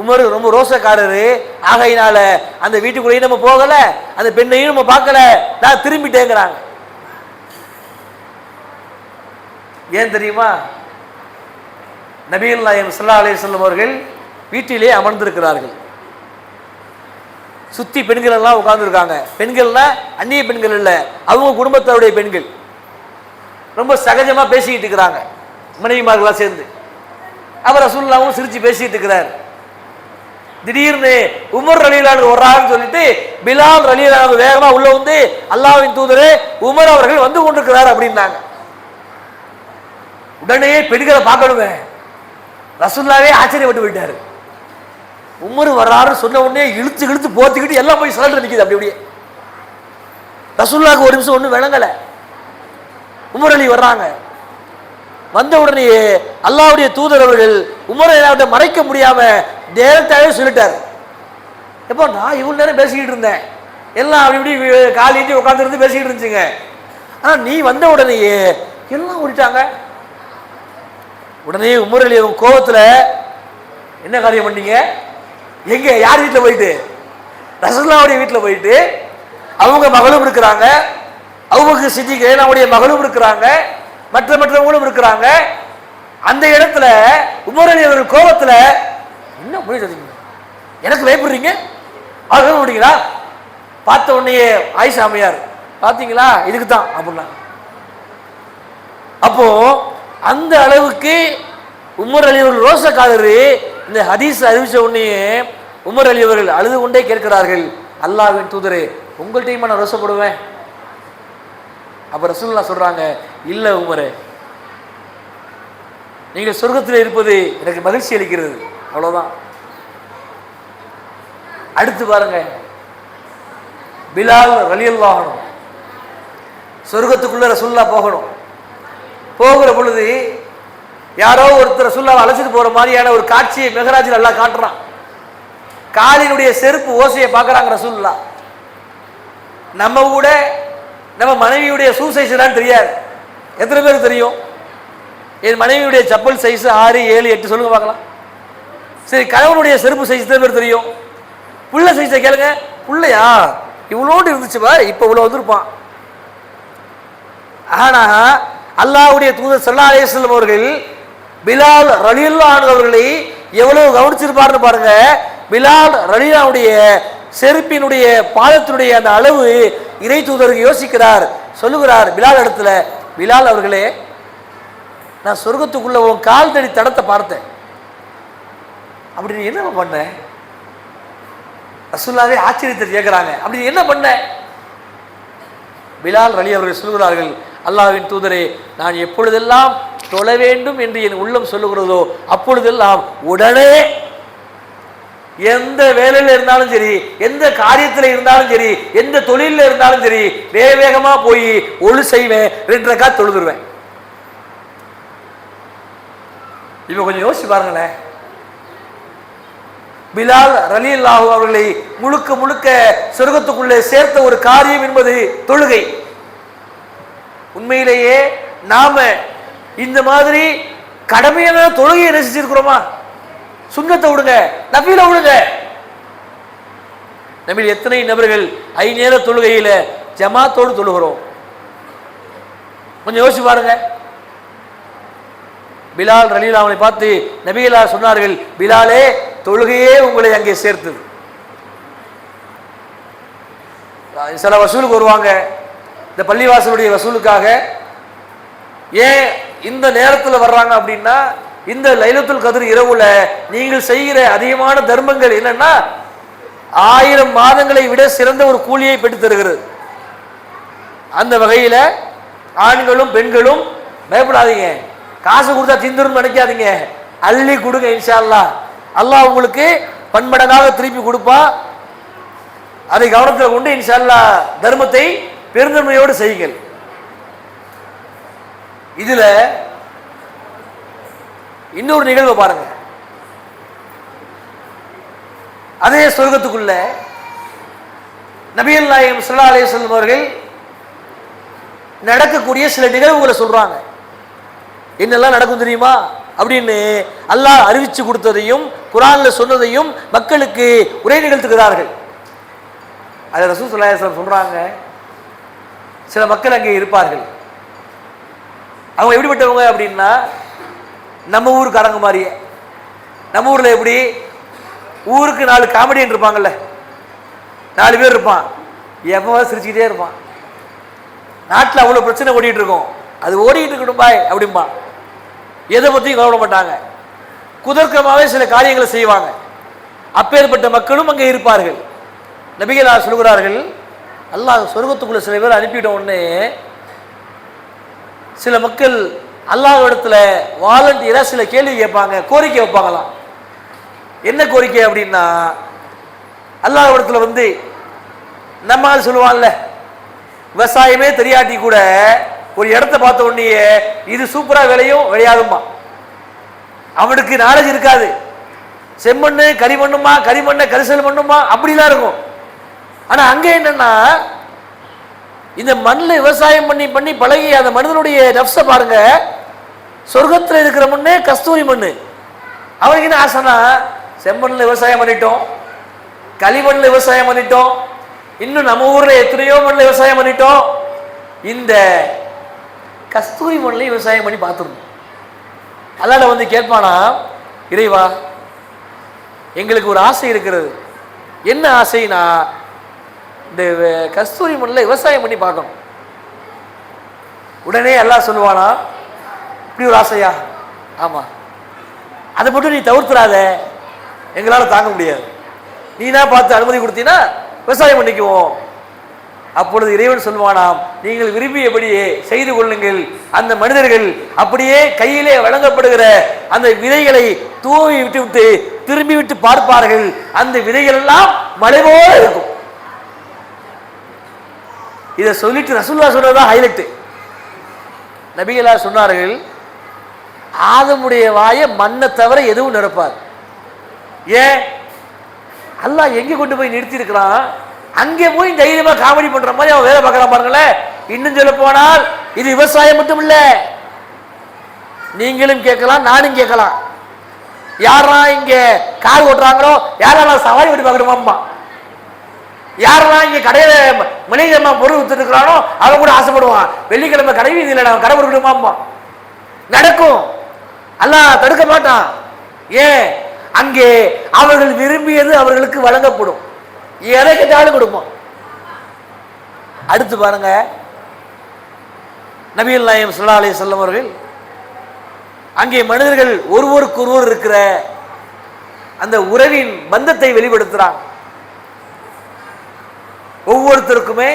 உமர் ரொம்ப ரோசக்காரரு, ஆகையினால அந்த வீட்டுக்குள்ளேயும் நம்ம போகல, அந்த பெண்ணையும் நம்ம பார்க்கல, நான் திரும்பிட்டேங்கிறாங்க. ஏன் தெரியுமா? நபிகள் நாயகம் ஸல்லல்லாஹு அலைஹி வஸல்லம் அவர்கள் வீட்டிலே அமர்ந்திருக்கிறார்கள். சுத்தி பெண்கள் எல்லாம் உட்கார்ந்துருக்காங்க. பெண்கள்னா அந்நிய பெண்கள் இல்ல, அவங்க குடும்பத்தோடைய பெண்கள். ரொம்ப சகஜமா பேசிக்கிட்டு இருக்கிறாங்க மனைவிமார்களா சேர்ந்து. அவர் ரசூலுல்லாஹ்வும் சிரிச்சு பேசிட்டு இருக்கிறார். திடீர்னு உமர் ரலியல்லாஹு அன்ஹு வர்றாங்கன்னு சொல்லிட்டு பிலால் ரலியல்லாஹு அன்ஹு வேகமா உள்ள வந்து, அல்லாஹ்வின் தூதரே உமர் அவர்கள் வந்து கொண்டிருக்கிறார் அப்படின்னாங்க. உடனே பெண்களை பார்க்கணுமே, ரசூலுல்லாஹ்வே ஆச்சரியப்பட்டு விட்டாரு. உமர் வர்றாரு சொன்ன உடனே இழுத்து இழுத்து போத்திக்கிட்டு எல்லாம் போய் சரண்டர் நிக்குது. அப்படி அப்படியே ரசூலுல்லாஹ்க்கு ஒரு நிமிஷம் ஒன்றும் விளங்கல. உமர் அலி வர்றாங்க. வந்த உடனே அல்லாஹ்வுடைய தூதர் அவர்கள் உமரை மறைக்க முடியாம டைரக்டாவே சொல்லிட்டாரு, எப்போ நான் இவ்வளவு நேரம் பேசிக்கிட்டு இருந்தேன், எல்லாம் அப்படி இப்படி காலிட்டு உட்கார்ந்து இருந்து பேசிக்கிட்டு இருந்துச்சுங்க, ஆனா நீ வந்த உடனேயே எல்லாம் ஓடிட்டாங்க. உடனே உமர் அலி அவங்க கோபத்துல, என்ன காரியம் பண்ணீங்க? எங்க யார் வீட்டில் போயிட்டு? ரசூலுல்லாஹ்வுடைய வீட்டில் போயிட்டு, அவங்க மகளும் இருக்கிறாங்க, அவங்க சித்திக் அவங்களுடைய மகளும் இருக்கிறாங்க, மற்றவங்களும் இருக்கிறாங்க. அந்த இடத்துல உமர் அலி அவர்கள் கோபத்துல, என்ன முடிவு எனக்கு பயப்படுறீங்க அப்படிங்களா? பார்த்த உடனே ஆயிஷா அம்மையார், பாத்தீங்களா இதுக்கு தான் அப்படின்னா. அப்போ அந்த அளவுக்கு உமர் அலி அவர்கள் ரோசக்காரரு. இந்த ஹதீஸ் அறிவிச்ச உடனே உமர் அலி அவர்கள் அழுது கொண்டே கேட்கிறார்கள், அல்லாஹ்வின் தூதரே உங்கள்கிட்டயுமா நான் ரோசப்படுவேன்? அப்ப ரசூலுல்லாஹ் சொல்றாங்க, இல்ல உமரே, நீங்க சொர்க்கத்தில் இருப்பது எனக்கு மகிழ்ச்சி அளிக்கிறது, அவ்வளவுதான். அடுத்து பாருங்க, பிலால் ரலியல்லாஹு அன்ஹு சொர்க்கத்துக்குள்ள ரசூலுல்லாஹ் போகணும். போகிற பொழுது யாரோ ஒருத்தர் ரசூலுல்லாஹ் அழைச்சிட்டு போற மாதிரியான ஒரு காட்சியை மிஹ்ராஜில் அல்லாஹ் காட்டுறான். காலினுடைய செருப்பு ஓசையை பார்க்கறாங்க ரசூலுல்லாஹ். நம்ம கூட நம்ம மனைவியுடைய ஷூ சைஸ் தான் தெரியாது. எத்தனை பேருக்கு தெரியும்? என் மனைவியுடைய செப்பல் சைஸ் 6, 7, 8 சொல்லுங்க பார்க்கலாம். சரி, கணவனுடைய செருப்பு சைஸ் எத்தனை பேர் தெரியும்? புள்ள சைஸை கேளுங்க. புள்ளையா இவ்வளோண்டு இருந்துச்சுப்பா, இப்ப இவ்வளவு வந்திருப்பான். ஆனா அல்லாஹ்வுடைய தூதர் ஸல்லல்லாஹு அலைஹி வஸல்லம் அவர்கள் பிலால் ரலியல்லாஹு அன்ஹு அவர்களை எவ்வளவு கவனிச்சிருப்பாருன்னு பாருங்க. பிலால் ரலியல்லாஹுடைய செருப்பினுடைய பாதத்தினுடைய அந்த அளவு இறை தூதருக்கு யோசிக்கிறார், சொல்லுகிறார் பிலால் இடத்துல, பிலால் அவர்களே, நான் சொர்க்கத்துக்குள்ள உன் கால் தடி தடத்தை பார்த்தேன், அப்படி நீ என்ன பண்ண? ரசூலுல்லாஹ்வே ஆச்சரியத்தை கேட்கிறாங்க, அப்படி என்ன பண்ண? பிலால் ரலி அவர்கள் சொல்கிறார்கள், அல்லாஹ்வின் தூதரே, நான் எப்பொழுதெல்லாம் தொழ வேண்டும் என்று என் உள்ளம் சொல்லுகிறதோ அப்பொழுதெல்லாம் உடனே எந்த வேலையில இருந்தாலும் சரி, எந்த காரியத்தில் இருந்தாலும் சரி, எந்த தொழில இருந்தாலும் சரி, வேக வேகமா போய் ஒழு செய்வேன், 2 ரக்காத் தொழுதுருவேன். இப்ப கொஞ்சம் யோசிச்சு பாருங்களேன். பிலால் ரலியல்லாஹு அவர்களை முழுக்க முழுக்க சொர்க்கத்துக்குள்ளே சேர்த்த ஒரு காரியம் என்பது தொழுகை. உண்மையிலேயே நாம இந்த மாதிரி கடமையான தொழுகையை ரசிச்சிருக்கிறோமா? சுன்னத்தை விடுங்க, நபியில விடுங்க. நபியில் எத்தனை நபர்கள் 5 நேர தொழுகையில ஜமாத்தோடு தொழுகிறோம்? கொஞ்சம் யோசிச்சு பாருங்க. பிலால் ரலியல்லாஹு அவனை பார்த்து நபிகளார் சொன்னார்கள், பிலாலே தொழுகையே உங்களை அங்கே சேர்த்தது. சில வசூலுக்கு வருவாங்க, இந்த பள்ளிவாசலுடைய வசூலுக்காக. ஏன் இந்த நேரத்தில் வர்றாங்க அப்படின்னா, இந்த லைலத்துல் கத்ர் இரவுல நீங்கள் செய்கிற அதிகமான தர்மங்கள் என்னன்னா 1000 மாதங்களை விட சிறந்த ஒரு கூலியை பெற்று தருகிறது. அந்த வகையில ஆண்களும் பெண்களும் பயப்படாதீங்க, காசு கொடுத்தா திந்துரும் நினைக்காதீங்க, அள்ளி கொடுங்க. இன்ஷா அல்லாஹ் அல்லாஹ் உங்களுக்கு பன்மடங்காக திருப்பி கொடுப்பா. அதை கவனத்தில் கொண்டு இன்ஷா அல்லாஹ் தர்மத்தை பெருந்தன்மையோடு செய்யுங்கள். இதுல இன்னொரு நிகழ்வை பாருங்க. அதே சொர்க்கத்துக்குள்ள நபிகள் நாயகம் ஸல்லல்லாஹு அலைஹி வஸல்லம் அவர்கள் நடக்கக்கூடிய சில நிகழ்வுகளை சொல்றாங்க. என்னெல்லாம் நடக்கும் தெரியுமா அப்படின்னு அல்லாஹ் அறிவிச்சு கொடுத்ததையும் குர்ஆன்ல சொன்னதையும் மக்களுக்கு உரை நிகழ்த்துகிறார்கள். அதை ரசூல் ஸல்லல்லாஹு அலைஹி வஸல்லம் சொல்றாங்க, சில மக்கள் அங்கே இருப்பார்கள். அவங்க எப்படிப்பட்டவங்க அப்படின்னா, நம்ம ஊருக்காரங்க மாதிரியே. நம்ம ஊர்ல எப்படி ஊருக்கு 4 காமெடியன் இருப்பாங்கல்ல, 4 பேர் இருப்பான், எப்பவும் சிரிச்சுக்கிட்டே இருப்பான். நாட்டில் அவ்வளோ பிரச்சனை ஓடிட்டு இருக்கும், அது ஓடிட்டு இருக்கட்டும் பாய் அப்படிம்பா. எதை பற்றியும் கவலை மாட்டாங்க, குதர்க்கமாகவே சில காரியங்களை செய்வாங்க. அப்பேற்பட்ட மக்களும் அங்கே இருப்பார்கள். நபிகளார் சொல்கிறார்கள், அல்லாஹ் சொர்க்கத்துக்குள்ள சில பேர் அனுப்பிட்ட உடனே சில மக்கள் அல்லாஹ்விடத்துல வாலண்டியரா சில கேள்வி கேட்பாங்க, கோரிக்கை வைப்பாங்களாம். என்ன கோரிக்கை அப்படின்னா, அல்லாஹ்விடத்துல வந்து நம்மால் சொல்லுவான்ல, விவசாயமே தெரியாட்டி கூட ஒரு இடத்த பார்த்த உடனே இது சூப்பரா விளையும் விளையாதுமா, அவனுக்கு நாலேஜ் இருக்காது. செம்மண்ணு கரிமண்ணுமா, கரிமண்ணை கரிசல் மண்ணுமா அப்படிலாம் இருக்கும். ஆனா அங்க என்னன்னா, இந்த மண்ணில் விவசாயம் பண்ணி பண்ணி பழகி அந்த மனிதனுடைய நஃப்ஸை பாருங்க. சொர்க்கத்தில் இருக்கிற மண்ணு கஸ்தூரி மண்ணு. அவனுக்கு என்ன ஆசைனா, செம்மண்ணில் விவசாயம் பண்ணிட்டோம், களிமண்ணில் விவசாயம் பண்ணிட்டோம், இன்னும் நம்ம ஊர்ல எத்தனையோ மண்ணில் விவசாயம் பண்ணிட்டோம், இந்த கஸ்தூரி மண்ணிலையும் விவசாயம் பண்ணி பார்த்துருந்தோம். அல்லாஹ் வந்து கேட்பானா, இறைவா எங்களுக்கு ஒரு ஆசை இருக்கிறது. என்ன ஆசைனா, இந்த கஸ்தூரி மண்ணில் விவசாயம் பண்ணி பார்க்கணும். உடனே அல்லாஹ் சொல்லுவானா, இப்படி ஒரு ஆசையா? ஆமா, அதை மட்டும் நீ தவிர்த்துறாத, எங்களால் தாங்க முடியாது. நீனா பார்த்து அனுமதி கொடுத்தீங்கன்னா விவசாயம் பண்ணிக்குவோம். அப்பொழுது இறைவன் சொல்வானாம், நீங்கள் விரும்பியபடியே செய்து கொள்ளுங்கள். அந்த மனிதர்கள் அப்படியே கையிலே வழங்கப்படுகிற அந்த விதைகளை தூவி விட்டு விட்டு திரும்பி விட்டு பார்ப்பார்கள். அந்த விதைகள் எல்லாம் மழை போல இருக்கும். இதை சொல்லிட்டு ரசூலுல்லாஹ் சொன்னதான் ஹைலைட். நபிகளார் சொன்னார்கள், ஆதமுடைய வாயை மண்ணை தவிர எதுவும் நிரப்பார். ஏன்? அல்லாஹ் எங்கே கொண்டு போய் நிறுத்தி இருக்கிறான், அங்கே போய் தைரியமா காமெடி பண்ற மாதிரி அவன் வேலை பார்க்கலாம் பாருங்களேன். இன்னும் சொல்ல போனால் இது விவசாயம் மட்டும் இல்ல, நீங்களும் கேட்கலாம் நானும் கேட்கலாம். யாரெல்லாம் இங்க கார் ஓட்டுறாங்களோ, யாரெல்லாம் சவாரி ஓட்டி பார்க்கணுமாம்மா, யாரெல்லாம் இங்க கடையில மளிகை பொருள் வித்துட்டு இருக்கிறானோ அவன் கூட ஆசைப்படுவான், வெள்ளிக்கிழமை கடை வீதியில் நான் கடை கொடுக்கணுமாம்மா. நடக்கும், அல்லாஹ் தடுக்க மாட்டான். ஏன்? அங்கே அவர்கள் விரும்பியது அவர்களுக்கு வழங்கப்படும், எதை கேட்டாலும் கொடுப்போம். அடுத்து பாருங்க, நபிகள் நாயகம் ஸல்லல்லாஹு அலைஹி வஸல்லம் அவர்கள் அங்கே மனிதர்கள் ஒருவருக்கு ஒருவர் இருக்கிற அந்த உறவின் பந்தத்தை வெளிப்படுத்துறாங்க. ஒவ்வொருத்தருக்குமே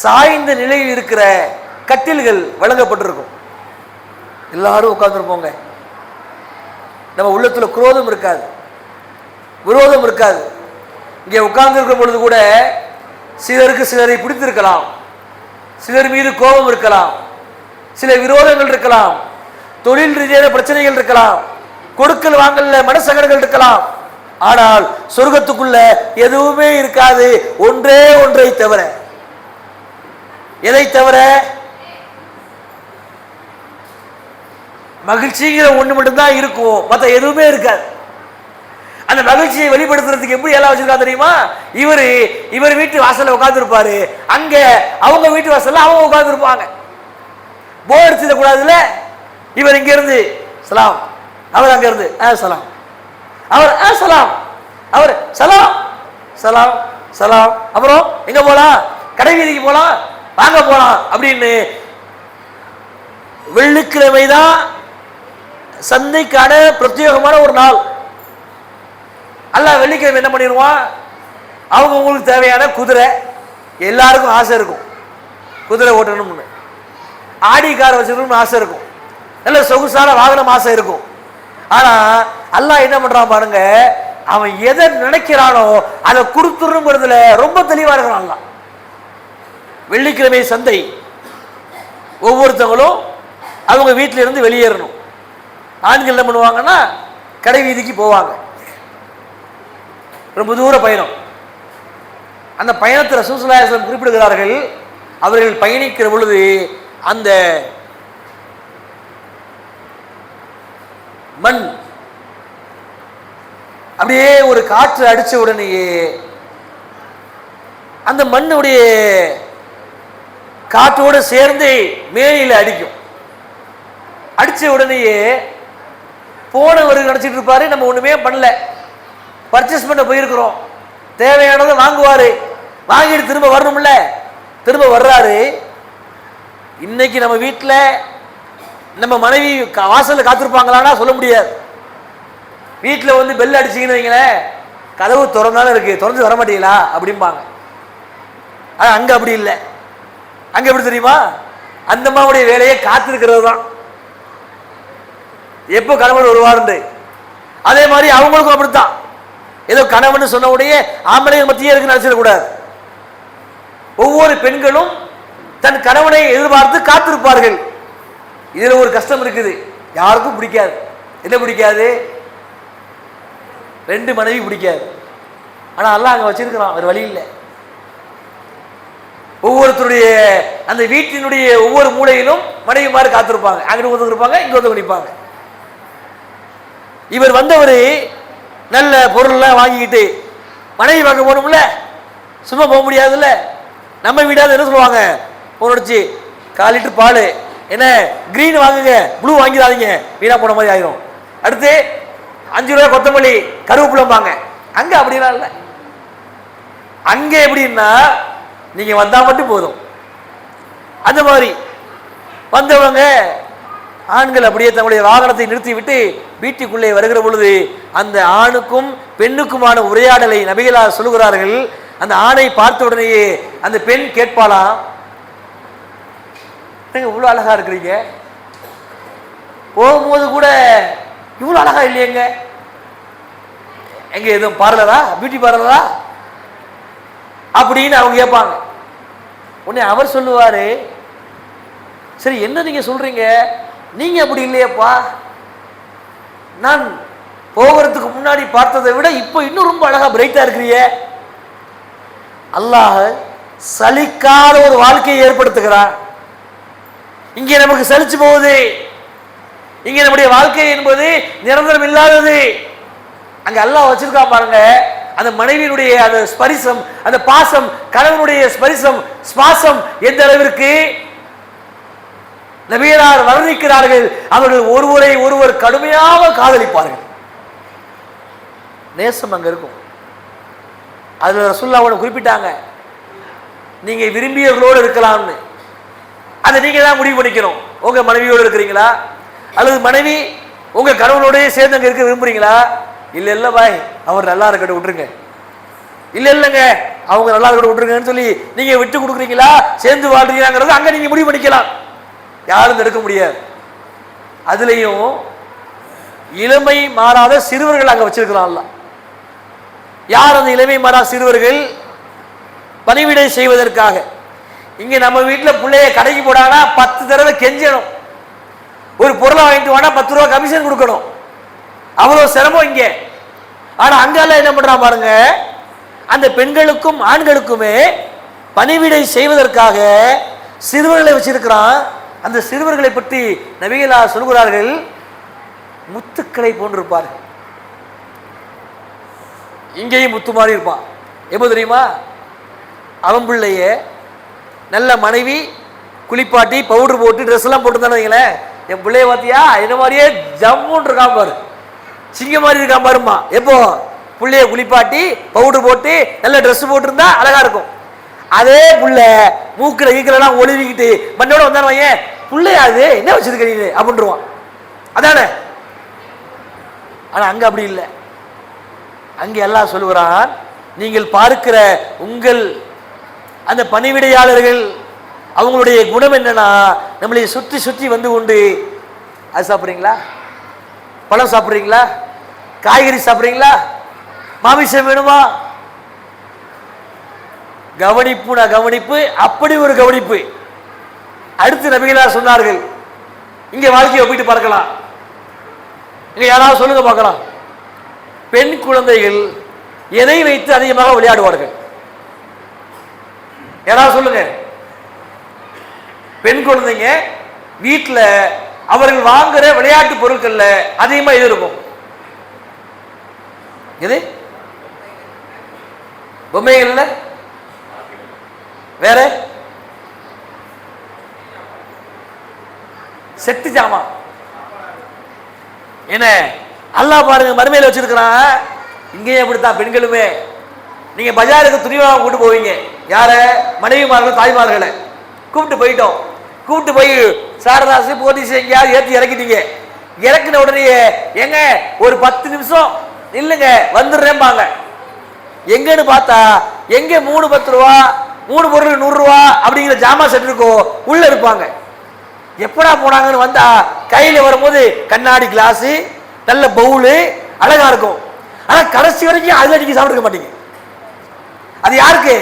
சாய்ந்த நிலையில் இருக்கிற கட்டில்கள் வழங்கப்பட்டிருக்கும். எல்லாரும் உட்கார்ந்துருப்போங்க, நம்ம உள்ளத்துல குரோதம் இருக்காது. விரோதம் இருக்காது. இங்கே உட்கார்ந்து இருக்கும் பொழுது கூட சிலருக்கு சிலரை பிடித்திருக்கலாம், சிலர் மீது கோபம் இருக்கலாம், சில விரோதங்கள் இருக்கலாம், தொழில் ரீதியான பிரச்சனைகள் இருக்கலாம், கொடுக்கல் வாங்கல மனசங்கடங்கள் இருக்கலாம். ஆனால் சொர்க்கத்துக்குள்ள எதுவுமே இருக்காது, ஒன்றே ஒன்றை தவிர. எதை தவிர? மகிழ்ச்சிங்கிற ஒண்ணு மட்டும்தான் இருக்கும், மற்ற எதுவுமே இருக்காது. அந்த மகிழ்ச்சியை வெளிப்படுத்துறதுக்கு எப்படி எல்லாம் வச்சிருக்கா தெரியுமா? இவர் வீட்டு வாசல்ல உட்கார்ந்து இருப்பாரு, அங்க அவங்க வீட்டு வாசல்ல அவங்க உட்கார்ந்து இருப்பாங்க. போர் அடிச்சிட கூடாதுல்ல. இவர் இங்க இருந்து சலாம், அவர் அங்க இருந்து சலாம், அவர் சலாம், அவர் சலாம் சலாம் சலாம். அப்புறம் எங்க போலாம்? கடை வீதிக்கு போலாம், வாங்க போலாம் அப்படின்னு. வெள்ளிக்கிழமை தான் சந்தைக்கான பிரத்யேகமான ஒரு நாள். அல்லாஹ் வெள்ளிக்கிழமை என்ன பண்ணிடுவான்? அவங்க உங்களுக்கு தேவையான குதிரை, எல்லாருக்கும் ஆசை இருக்கும் குதிரை ஓட்டணும்னு, ஆடி கார் வச்சிருக்கணும்னு ஆசை இருக்கும், நல்ல சொகுசான வாகனம் ஆசை இருக்கும். ஆனா அல்லாஹ் என்ன பண்றான் பாருங்க, அவன் எதை நினைக்கிறானோ அதை கொடுத்துருங்கிறதுல ரொம்ப தெளிவா இருக்கிறான் அல்லாஹ். வெள்ளிக்கிழமை சந்தை, ஒவ்வொருத்தவங்களும் அவங்க வீட்டில இருந்து வெளியேறணும். ஆண்கள் என்ன பண்ணுவாங்கன்னா கடை வீதிக்கு போவாங்க, ரொம்ப தூர பயணம். அந்த பயணத்தை ரசூலுல்லாஹி ஸல்லல்லாஹு அலைஹி வஸல்லம் குறிப்பிடுகிறார்கள். அவர்கள் பயணிக்கிற பொழுது அந்த மண் அப்படியே ஒரு காற்று அடிச்ச உடனேயே அந்த மண்ணுடைய காற்றோடு சேர்ந்து மேனியில அடிக்கும். அடிச்ச உடனேயே போனவர் நினைச்சிட்டு இருப்பாரு நம்ம ஒண்ணுமே பண்ணல, பர்ச்சேஸ் பண்ண போயிருக்கிறோம், தேவையானதை வாங்குவாரு, வாங்கிட்டு திரும்ப வரணும்ல. திரும்ப வர்றாரு. இன்னைக்கு நம்ம வீட்டில் நம்ம மனைவி வாசல்ல காத்திருப்பாங்களான்னா சொல்ல முடியாது. வீட்டில் வந்து பெல் அடிச்சிங்கன்னு வைங்களேன், கதவு திறந்தாலும் இருக்கு, திறந்து வர மாட்டீங்களா அப்படிம்பாங்க. ஆனால் அங்கே அப்படி இல்லை. அங்கே எப்படி தெரியுமா? அந்த அம்மாவுடைய வேலையை காத்திருக்கிறது தான், எப்போ கணவன் வருவாருன்னு. அதே மாதிரி அவங்களுக்கும் அப்படித்தான். ஏதோ கணவன் சொன்ன உடைய ஆம்பளைங்க மத்தியே இருக்குன்னு நினைச்சிடக்கூடாது. ஒவ்வொரு பெண்களும் தன் கணவனை எதிர்பார்த்து காத்திருப்பார்கள். இதுல ஒரு கஷ்டம் இருக்குது, யாருக்கும் பிடிக்காது. என்ன பிடிக்காது? ரெண்டு மனைவி பிடிக்காது. ஆனா அல்லாஹ் அங்க வச்சிருக்கிறான், வேற வழி இல்லை. ஒவ்வொருத்தருடைய அந்த வீட்டினுடைய ஒவ்வொரு மூலையிலும் மனைவி மாதிரி காத்திருப்பாங்க. அங்கிட்டு ஒருத்தவங்க இருப்பாங்க, இங்க ஒருத்தவங்க நிற்பாங்க. இவர் வந்தவர் நல்ல பொருள்லாம் வாங்கிக்கிட்டு மனைவி பார்க்க போகணும்ல, சும்மா போக முடியாதுல்ல. நம்ம வீடாவது என்ன சொல்லுவாங்க, போனடிச்சு 4 லிட்டர் பால், என்ன கிரீன் வாங்குங்க, ப்ளூ வாங்கிடாதீங்க, வீணா போன மாதிரி ஆயிரும். அடுத்து 5 ரூபாய் கொத்தமல்லி கருவேப்பிலம்பாங்க. அங்க அப்படிலாம் இல்லை. அங்க எப்படின்னா நீங்க வந்தா மட்டும் போதும். அந்த மாதிரி வந்தவங்க ஆண்கள் அப்படியே தங்களுடைய வாகனத்தை நிறுத்திவிட்டு வீட்டுக்குள்ளே வருகிற பொழுது அந்த ஆணுக்கும் பெண்ணுக்குமான உரையாடலை நபிகளார் சொல்லுகிறார்கள். அந்த ஆணை பார்த்த உடனேயே அந்த பெண் கேட்பாளாம், இவ்வளவு அழகா இருக்கிறீங்க, போகும்போது கூட இவ்வளவு அழகா இல்லையங்க, எங்க எதுவும் பார்லரா, பியூட்டி பார்லரா அப்படின்னு அவங்க கேட்பாங்க. உடனே அவர் சொல்லுவாரு, சரி என்ன நீங்க சொல்றீங்க, நீங்க அப்படி இல்லையப்பா, நான் போகிறதுக்கு முன்னாடி பார்த்ததை விட இப்போ இன்னும் ரொம்ப அழகா பிரைட்டா இருக்கிறீங்க. அல்லாஹ் சலிக்காத ஒரு வாழ்க்கையை ஏற்படுத்துகிறான். இங்கே நமக்கு சலிச்சு போகுது, இங்கே நம்முடைய வாழ்க்கை என்பது நிரந்தரம் இல்லாதது. அங்க அல்லாஹ் வச்சிருக்கா பாருங்க, அந்த மனைவியினுடைய அந்த ஸ்பரிசம், அந்த பாசம், கணவனுடைய ஸ்பரிசம் ஸ்பாசம் எந்த அளவிற்கு நபியரார் வர்ணிக்கிறார்கள். அவர்கள் ஒருவரை ஒருவர் கடுமையாக காதலிப்பார்கள். நேசம் அங்க இருக்கும். அதுல ரசூலுல்லாஹ் குறிப்பிட்டாங்க, நீங்க விரும்பியவர்களோடு இருக்கலாம்னு. அதை நீங்க தான் முடிவு பண்ணிக்கணும். உங்க மனைவியோடு இருக்கிறீங்களா, அல்லது மனைவி உங்க கணவனோடய சேர்ந்து அங்க இருக்க விரும்புறீங்களா? இல்ல இல்ல பாய், அவர் நல்லா இருக்கட்டும் விட்டுருங்க, இல்ல இல்லங்க அவங்க நல்லா இருக்கட்டும் விட்டுருங்கன்னு சொல்லி நீங்க விட்டு கொடுக்குறீங்களா, சேர்ந்து வாழ்றீங்கிறது அங்க நீங்க முடிவு பண்ணிக்கலாம். யாரும் தடுக்க முடியாது. அதுலயும் இளமை மாறாத சிறுவர்கள் அங்க வச்சிருக்கிறான்ல. யார் அந்த இளமை மாறா சிறுவர்கள்? பணிவிடை செய்வதற்காக. இங்க நம்ம வீட்டில் பிள்ளைய கடைக்கு போடானா 10 தடவை கெஞ்சணும். ஒரு பொருளை வாங்கிட்டு வானா 10 ரூபா கமிஷன் கொடுக்கணும். அவ்வளவு சிரமம் இங்க. ஆனா அங்கெல்லாம் என்ன பண்றான் பாருங்க, அந்த பெண்களுக்கும் ஆண்களுக்குமே பணிவிடை செய்வதற்காக சிறுவர்களை வச்சிருக்கிறான். அந்த சிறுவர்களை பற்றி நபிகளார் சொல்கிறார்கள், முத்துக்களை போன்றிருப்பார்கள். இங்கேயும் முத்து மாதிரி இருப்பான். எப்போ தெரியுமா? அவன் பிள்ளைய நல்ல மனைவி குளிப்பாட்டி பவுடர் போட்டு ட்ரெஸ் எல்லாம் போட்டுருந்தானு வைங்களேன், என் பிள்ளைய பார்த்தியா என்ன மாதிரியே ஜம்முன்னு இருக்கான் பாரு, சிங்க மாதிரி இருக்கான் பாருமா. எப்போ பிள்ளைய குளிப்பாட்டி பவுடர் போட்டு நல்ல ட்ரெஸ் போட்டிருந்தா அழகா இருக்கும். அதே புள்ள மூக்கில ஈக்கெல்லாம் ஒளிவிக்கிட்டு மண்ணோட வந்தானு வையன், பிள்ளையாது என்ன வச்சிருக்கிறீங்க அப்படின்றான். அதானே? ஆனா அங்க அப்படி இல்லை. அங்கே எல்லாம் சொல்லுகிறான், நீங்கள் பார்க்கிற உங்கள் அந்த பணிவிடையாளர்கள் அவங்களுடைய குணம் என்னன்னா, நம்மளை சுற்றி சுற்றி வந்து கொண்டு, அது சாப்பிட்றீங்களா, பழம் சாப்பிட்றீங்களா, காய்கறி சாப்பிட்றீங்களா, மாமிசம் வேணுமா, கவனிப்பு கவனிப்பு, அப்படி ஒரு கவனிப்பு. அடுத்து நபிகளார் சொன்னார்கள், இங்க வாழ்க்கையை ஒப்பிட்டு பார்க்கலாம். இங்க யாராவது சொல்லுங்க பார்க்கலாம், பெண் குழந்தைகள் எதை வைத்து அதிகமாக விளையாடுவார்கள்? யாராவது சொல்லுங்க. பெண் குழந்தைங்க வீட்டில் அவர்கள் வாங்குற விளையாட்டு பொருட்கள்ல அதிகமா எது இருக்கும்? எது? பொம்மைகள்ல வேற செட்டு ஜாமான். என்ன அல்லாஹ் பாருங்க மறுமையில வச்சிருக்கிறான். இங்கேயே அப்படித்தான் பெண்களுமே. நீங்க பஜாருக்கு துணிவாக கூட்டு போவீங்க, யார? மனைவிமார்கள் தாய்மார்களை கூப்பிட்டு போயிட்டோம். கூப்பிட்டு போய் சாரதாசு போலீஸ் எங்கேயாவது ஏற்றி இறக்கிட்டீங்க. இறக்குன உடனே எங்க ஒரு 10 நிமிஷம் இல்லைங்க வந்துடுறேன்பாங்க. எங்கன்னு பார்த்தா எங்க 3 10 ரூபா 3 பொருள் 100 ரூபா அப்படிங்கிற ஜாமா செட் இருக்கோ உள்ள இருப்பாங்க. எப்படா போனாங்கன்னு வந்தா கையில வரும்போது கண்ணாடி கிளாஸ், நல்ல பவுலு, அழகா இருக்கும். ஆனா கடைசி வரைக்கும் அதுல நீங்க சாப்பிட்டுக்க மாட்டீங்க. அது யாருக்கு?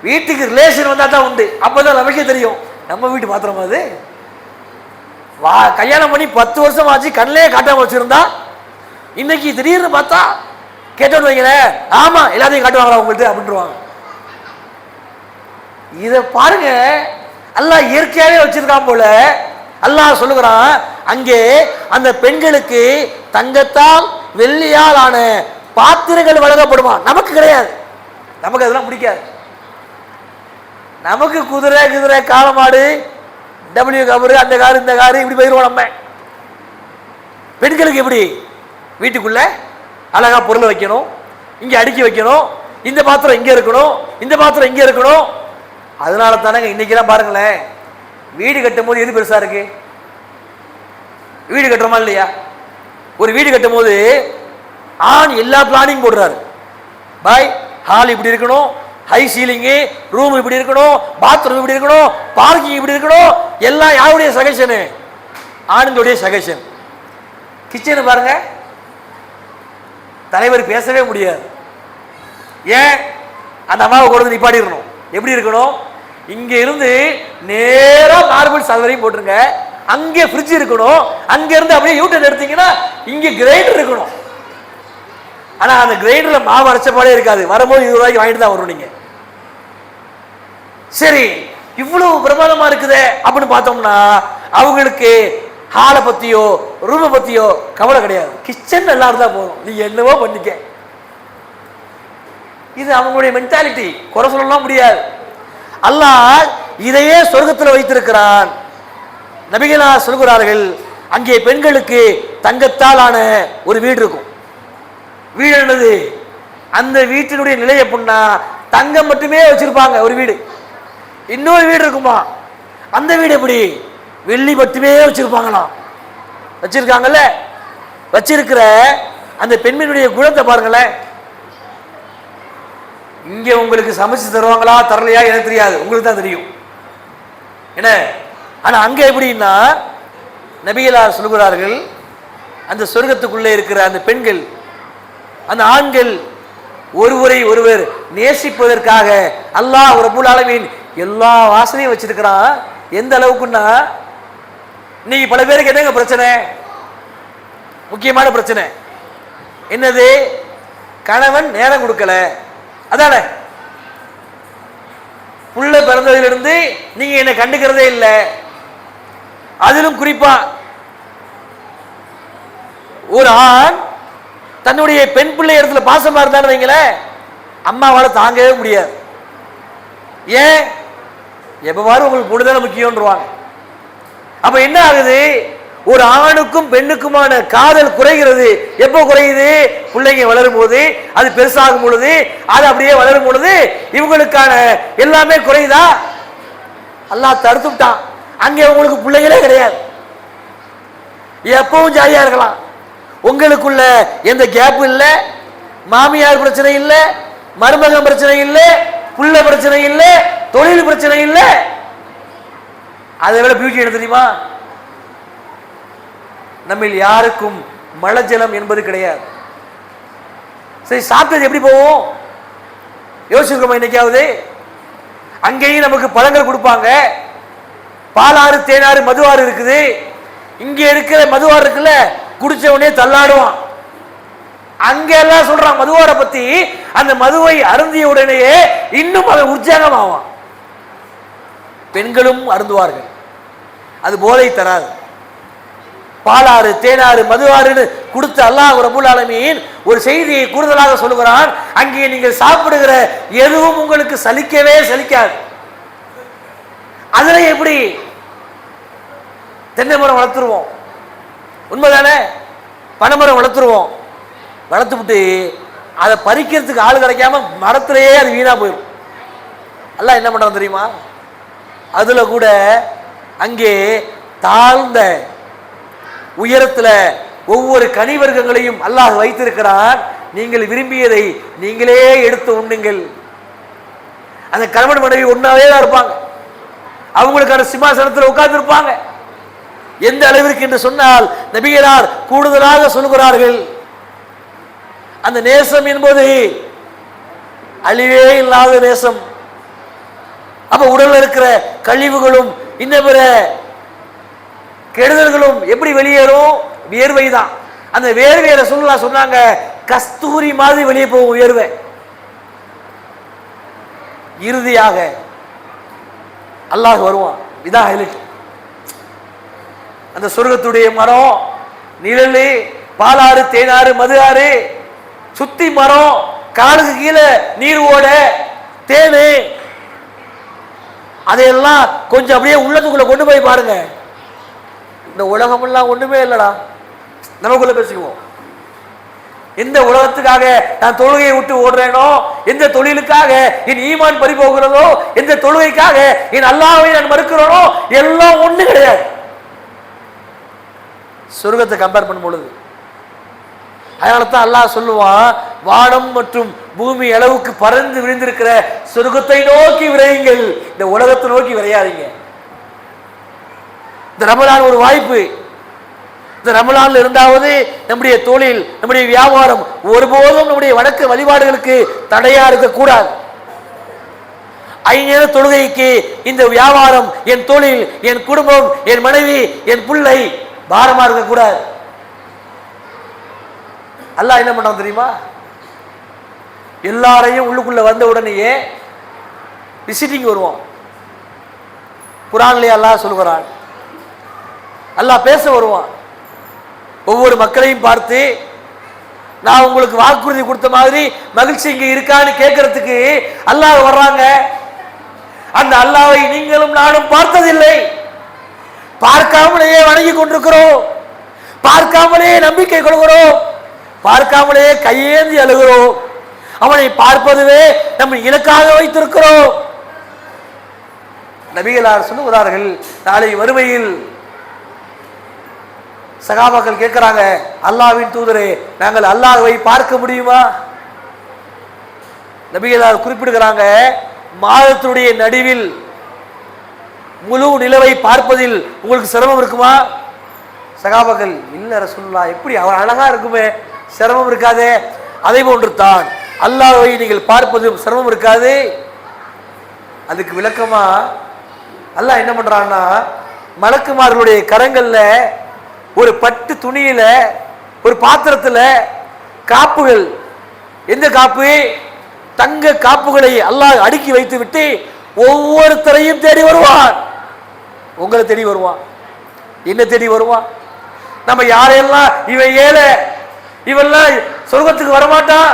வீட்டுக்கு ரிலேஷன் வந்தா தான் உண்டு. அப்பதான் நமக்கே தெரியும் நம்ம வீட்டு பாத்திரம் அது. கல்யாணம் பண்ணி 10 வருஷம் ஆச்சு, கண்ணிலே காட்டாம வச்சிருந்தா இன்னைக்கு திடீர்னு பார்த்தா கேட்டோன்னு வைங்களேன், ஆமா எல்லாத்தையும் காட்டுவாங்களா உங்கள்கிட்ட அப்படின்ட்டுருவாங்க. இத பாருங்க, அல்லாஹ் இயற்கையாவே வச்சிருக்கான் போல. அல்லாஹ் சொல்லுகிறான், அங்கே அந்த பெண்களுக்கு தங்கத்தால் வெள்ளியால் ஆன பாத்திரங்கள் வழங்கப்படுமா. நமக்கு கிடையாது, நமக்கு அதெல்லாம் பிடிக்காது. நமக்கு குதிரை குதிரை காலமாடு டபிள்யூ கபரு அந்த காரு இந்த காரு இப்படி போயிருவோம் நம்ம. பெண்களுக்கு எப்படி? வீட்டுக்குள்ள அழகா பொருளை வைக்கணும், இங்க அடுக்கி வைக்கணும், இந்த பாத்திரம் இங்க இருக்கணும், இந்த பாத்திரம் இங்க இருக்கணும். அதனால தானங்க இன்னைக்கெல்லாம் பாருங்களேன், வீடு கட்டும் போது எது பெருசா இருக்கு? வீடு கட்டுறோமா இல்லையா? ஒரு வீடு கட்டும் போது ஆண் எல்லா பிளானிங் போடுறாரு. பாய் ஹால் இப்படி இருக்கணும், ஹை சீலிங்கு, ரூம் இப்படி இருக்கணும், பாத்ரூம் இப்படி இருக்கணும், பார்க்கிங் இப்படி இருக்கணும். எல்லாம் யாருடைய சஜஷனு? ஆனந்தோடைய சஜஷன். கிச்சனு பாருங்க, தலைவர் பேசவே முடியாது. ஏன்? அந்த அம்மாவை கொண்டு வந்து நிப்பாட்டிடணும். எப்படி இருக்கணும்? இங்க இருந்து நேரா மார்பிள் சவரையும் போட்டுருங்க, அங்கே ஃப்ரிட்ஜ் இருக்கணும், அங்க இருந்து அப்படியே யூட்டன் எடுத்தீங்கன்னா இங்க கிரைண்டர் இருக்கணும். ஆனா அந்த கிரைண்டர்ல மாவு அரைச்ச பாடே இருக்காது. வரும்போது 20 ரூபாய்க்கு வாங்கிட்டு தான் வரும். நீங்க சரி இவ்வளவு பிரமாதமா இருக்குதே அப்படின்னு பார்த்தோம்னா அவங்களுக்கு ஹாலை பத்தியோ ரூமை பத்தியோ கவலை கிடையாது. கிச்சன் நல்லா இருந்தா போதும், நீ என்னவோ பண்ணிக்க. இது அவங்களுடைய மென்டாலிட்டி, குறை சொல்லலாம் முடியாது. அல்லாஹ் இதையே சொர்க்கத்தில் வைத்திருக்கிறான். நபிகளார் சொல்கிறார்கள், அங்கே பெண்களுக்கு தங்கத்தால் ஆன ஒரு வீடு இருக்கும். வீடு என்னது? அந்த வீட்டினுடைய நிலை எப்படின்னா தங்கம் மட்டுமே வச்சிருப்பாங்க ஒரு வீடு. இன்னொரு வீடு இருக்குமா, அந்த வீடு எப்படி? வெள்ளி மட்டுமே வச்சிருப்பாங்களாம். வச்சிருக்காங்கல்ல, வச்சிருக்கிற அந்த பெண்மணியுடைய குணத்தை பாருங்களேன். இங்க உங்களுக்கு சமைச்சு தருவாங்களா தரலையா எனக்கு தெரியாது, உங்களுக்கு தான் தெரியும் என்ன. ஆனா அங்க எப்படின்னா நபிகளார் சொல்கிறார்கள், அந்த சொர்க்கத்துக்குள்ளே இருக்கிற அந்த பெண்கள் அந்த ஆண்கள் ஒருவரை ஒருவர் நேசிப்பதற்காக அல்லாஹ் ரப்பல் ஆலமீன் எல்லா வாசனையும் வச்சிருக்கிறான். எந்த அளவுக்குன்னா, இன்னைக்கு பல பேருக்கு என்னங்க பிரச்சனை? முக்கியமான பிரச்சனை என்னது? கணவன் நேரம் கொடுக்கல. அதானே, புள்ள பிறந்ததிலிருந்து நீங்க என்ன கண்டுக்கிறதே இல்லை. அதிலும் குறிப்பா ஒரு ஆண் தன்னுடைய பெண் பிள்ளை இடத்துல பாசமா இருந்தான்னு வைங்களேன், அம்மாவால தாங்கவே முடியாது. ஏன்? எப்பவாறு உங்களுக்கு பொண்ணுதானே முக்கியம்ன்றுவாங்க. அப்ப என்ன ஆகுது? ஒரு ஆணுக்கும் பெண்ணுக்குமான காதல் குறைகிறது. எப்போ குறையுது? பிள்ளைங்க வளரும் போது, அது பெருசாகும் பொழுது, அது அப்படியே வளரும் பொழுது இவங்களுக்கான எல்லாமே குறையுதா? அல்லாஹ் தடுத்து விட்டான். அங்கே உங்களுக்கு பிள்ளைகளே கிடையாது. எப்பவும் ஜாலியா இருக்கலாம். உங்களுக்குள்ள எந்த கேப் இல்லை, மாமியார் பிரச்சனை இல்லை, மருமகன் பிரச்சனை இல்லை, புள்ள பிரச்சனை இல்லை, தொழில் பிரச்சனை இல்லை. அதை விட பியூட்டி என்ன தெரியுமா? நம்ம யாருக்கும் மலஜலம் என்பது கிடையாது. சரி, சாப்பிட்டது எப்படி போவோம்? யோசிக்கிறோமா இன்னைக்காவது? அங்கேயும் நமக்கு பழங்கள் கொடுப்பாங்க. பாலாறு, தேனாறு, மதுவாறு இருக்குது. இங்க இருக்கிற மதுவாறு இருக்குல்ல, குடிச்ச உடனே தள்ளாடுவான். அங்க எல்லாம் சொல்றான் மதுவாரை பத்தி. அந்த மதுவை அருந்திய உடனேயே இன்னும் அவன் உற்சாகமாவான். பெண்களும் அருந்துவார்கள், அது போதை தராது. பாலாறு, தேனாறு, மதுவாறுன்னு கொடுத்த அல்லாஹ் ரப்பல் ஆலமீன் ஒரு செய்தியை கூடுதலாக சொல்லுகிறான். அங்கே நீங்கள் சாப்பிடுகிற எதுவும் உங்களுக்கு சலிக்கவே சலிக்காது. அதுல எப்படி? தென்னை மரம் வளர்த்துருவோம், உண்மைதானே? பனைமரம் வளர்த்துருவோம். வளர்த்துவிட்டு அதை பறிக்கிறதுக்கு ஆள் கிடைக்காம மரத்திலேயே அது வீணா போயிடும். அல்லாஹ் என்ன பண்றான் தெரியுமா? அதுல கூட அங்கே தாழ்ந்த உயரத்துல ஒவ்வொரு கனிவர்க்கங்களையும் அல்லாஹ் வைத்திருக்கிறான். நீங்கள் விரும்பியதை நீங்களே எடுத்து உண்ணுங்கள். அந்த கணவன் மனைவி ஒன்னாவே தான் இருப்பாங்க. அவங்களுக்கான சிம்மாசனத்தில் உட்கார்ந்து இருப்பாங்க. எந்த அளவிற்கு என்று சொன்னால் நபிகளார் கூடுதலாக சொல்கிறார்கள், அந்த நேசம் என்பது அழிவே இல்லாத நேசம். அப்ப உடல்ல இருக்கிற கழிவுகளும் இன்ன பிற கெடுதல்களும் எப்படி வெளியேறும்? வியர்வை தான். அந்த வேர்வையை ரசூலுல்லாஹ் சொன்னாங்க, கஸ்தூரி மாதிரி வெளியே போகும் வியர்வை. இறுதியாக அல்லாஹ் வருவான். இதான் ஹைலைட். அந்த சொர்க்கத்துடைய மரம், நிழலு, பாலாறு, தேனாறு, மது ஆறு, சுத்தி மரம், காலுக்கு கீழே நீர் ஓட, தேனு, அதையெல்லாம் கொஞ்சம் அப்படியே உள்ளத்துக்குள்ள கொண்டு போய் பாருங்க. இந்த உலகமெல்லாம் ஒண்ணுமே இல்லடா. நமக்குள்ள பேசிக்குவோம். எந்த உலகத்துக்காக நான் தொழுகையை விட்டு ஓடுறேனோ, எந்த தொழிலுக்காக என் ஈமான் பறி போகிறதோ, எந்த தொழுகைக்காக என் அல்லாஹ்வை நான் மறுக்கிறேனோ, எல்லாம் ஒண்ணு கிடையாது. சொர்க்கத்தை கம்பேர் பண்ணும் பொழுது அதனால தான் அல்லாஹ் சொல்லுவான், வானம் மற்றும் பூமி அளவுக்கு பறந்து விரிந்திருக்கிற சொர்க்கத்தை நோக்கி விரையுங்கள், இந்த உலகத்தை நோக்கி விரையாதீங்க. இந்த ரமலான் ஒரு வாய்ப்பு. இந்த ரமலான்ல இருந்தாவது நம்முடைய தொழில், நம்முடைய வியாபாரம் ஒருபோதும் நம்முடைய வணக்க வழிபாடுகளுக்கு தடையா இருக்கக்கூடாது. 5 நேர தொழுகைக்கு இந்த வியாபாரம், என் தொழில், என் குடும்பம், என் மனைவி, என் பிள்ளை பாரமா இருக்கக்கூடாது. அல்லாஹ் என்ன பண்ணான் தெரியுமா? எல்லாரையும் உள்ளுக்குள்ள வந்த உடனேயே விசிட்டிங் வருவான். குர்ஆன்லயே அல்லாஹ் சொல்கிறான், அல்லாஹ் பேச வருவான். ஒவ்வொரு மக்களையும் பார்த்து, நான் உங்களுக்கு வாக்குறுதி கொடுத்த மாதிரி மகிழ்ச்சி இங்க இருக்கான்னு கேட்கறதுக்கு அல்லாஹ் வர்றாங்க. அந்த அல்லாஹ்வை நீங்களும் நானும் பார்த்ததில்லை. பார்க்காமலேயே வணங்கி கொண்டிருக்கிறோம், பார்க்காமலேயே நம்பிக்கை கொள்கிறோம், பார்க்காமலேயே கையேந்தி அழுகிறோம். அவனை பார்ப்பதுவே நம்ம இலக்காக வைத்திருக்கிறோம். நபிகளார் சொல்லுகிறார்கள், நாளை வறுமையில் சகாபாக்கள் கேட்கிறாங்க, அல்லாஹ்வின் தூதரே, நாங்கள் அல்லாஹ்வை பார்க்க முடியுமா? நபிகளார் குறிப்பிடுகிறாங்க, மாதத்துடைய நடுவில் முழு நிலவை பார்ப்பதில் உங்களுக்கு சிரமம் இருக்குமா? சகாபாக்கள், இல்ல ரசூலுல்லாஹ், எப்படி அவர் அழகா இருக்குமே, சிரமம் இருக்காதே. அதை போன்று தான் அல்லாஹ்வை நீங்கள் பார்ப்பது சிரமம் இருக்காது. அதுக்கு விளக்கமா அல்லாஹ் என்ன பண்றான்னா, மலக்குமார்களுடைய கரங்கள்ல ஒரு பட்டு துணியில ஒரு பாத்திரத்துல காப்புகள், எந்த காப்பு? தங்க காப்புகளை அல்லாஹ் அடுக்கி வைத்து விட்டு ஒவ்வொருத்தரையும் தேடி வருவான். உங்களை தேடி வருவான், என்ன தேடி வருவான். நம்ம யாரையெல்லாம் இவன் ஏழை, இவெல்லாம் சொர்க்கத்துக்கு வரமாட்டான்,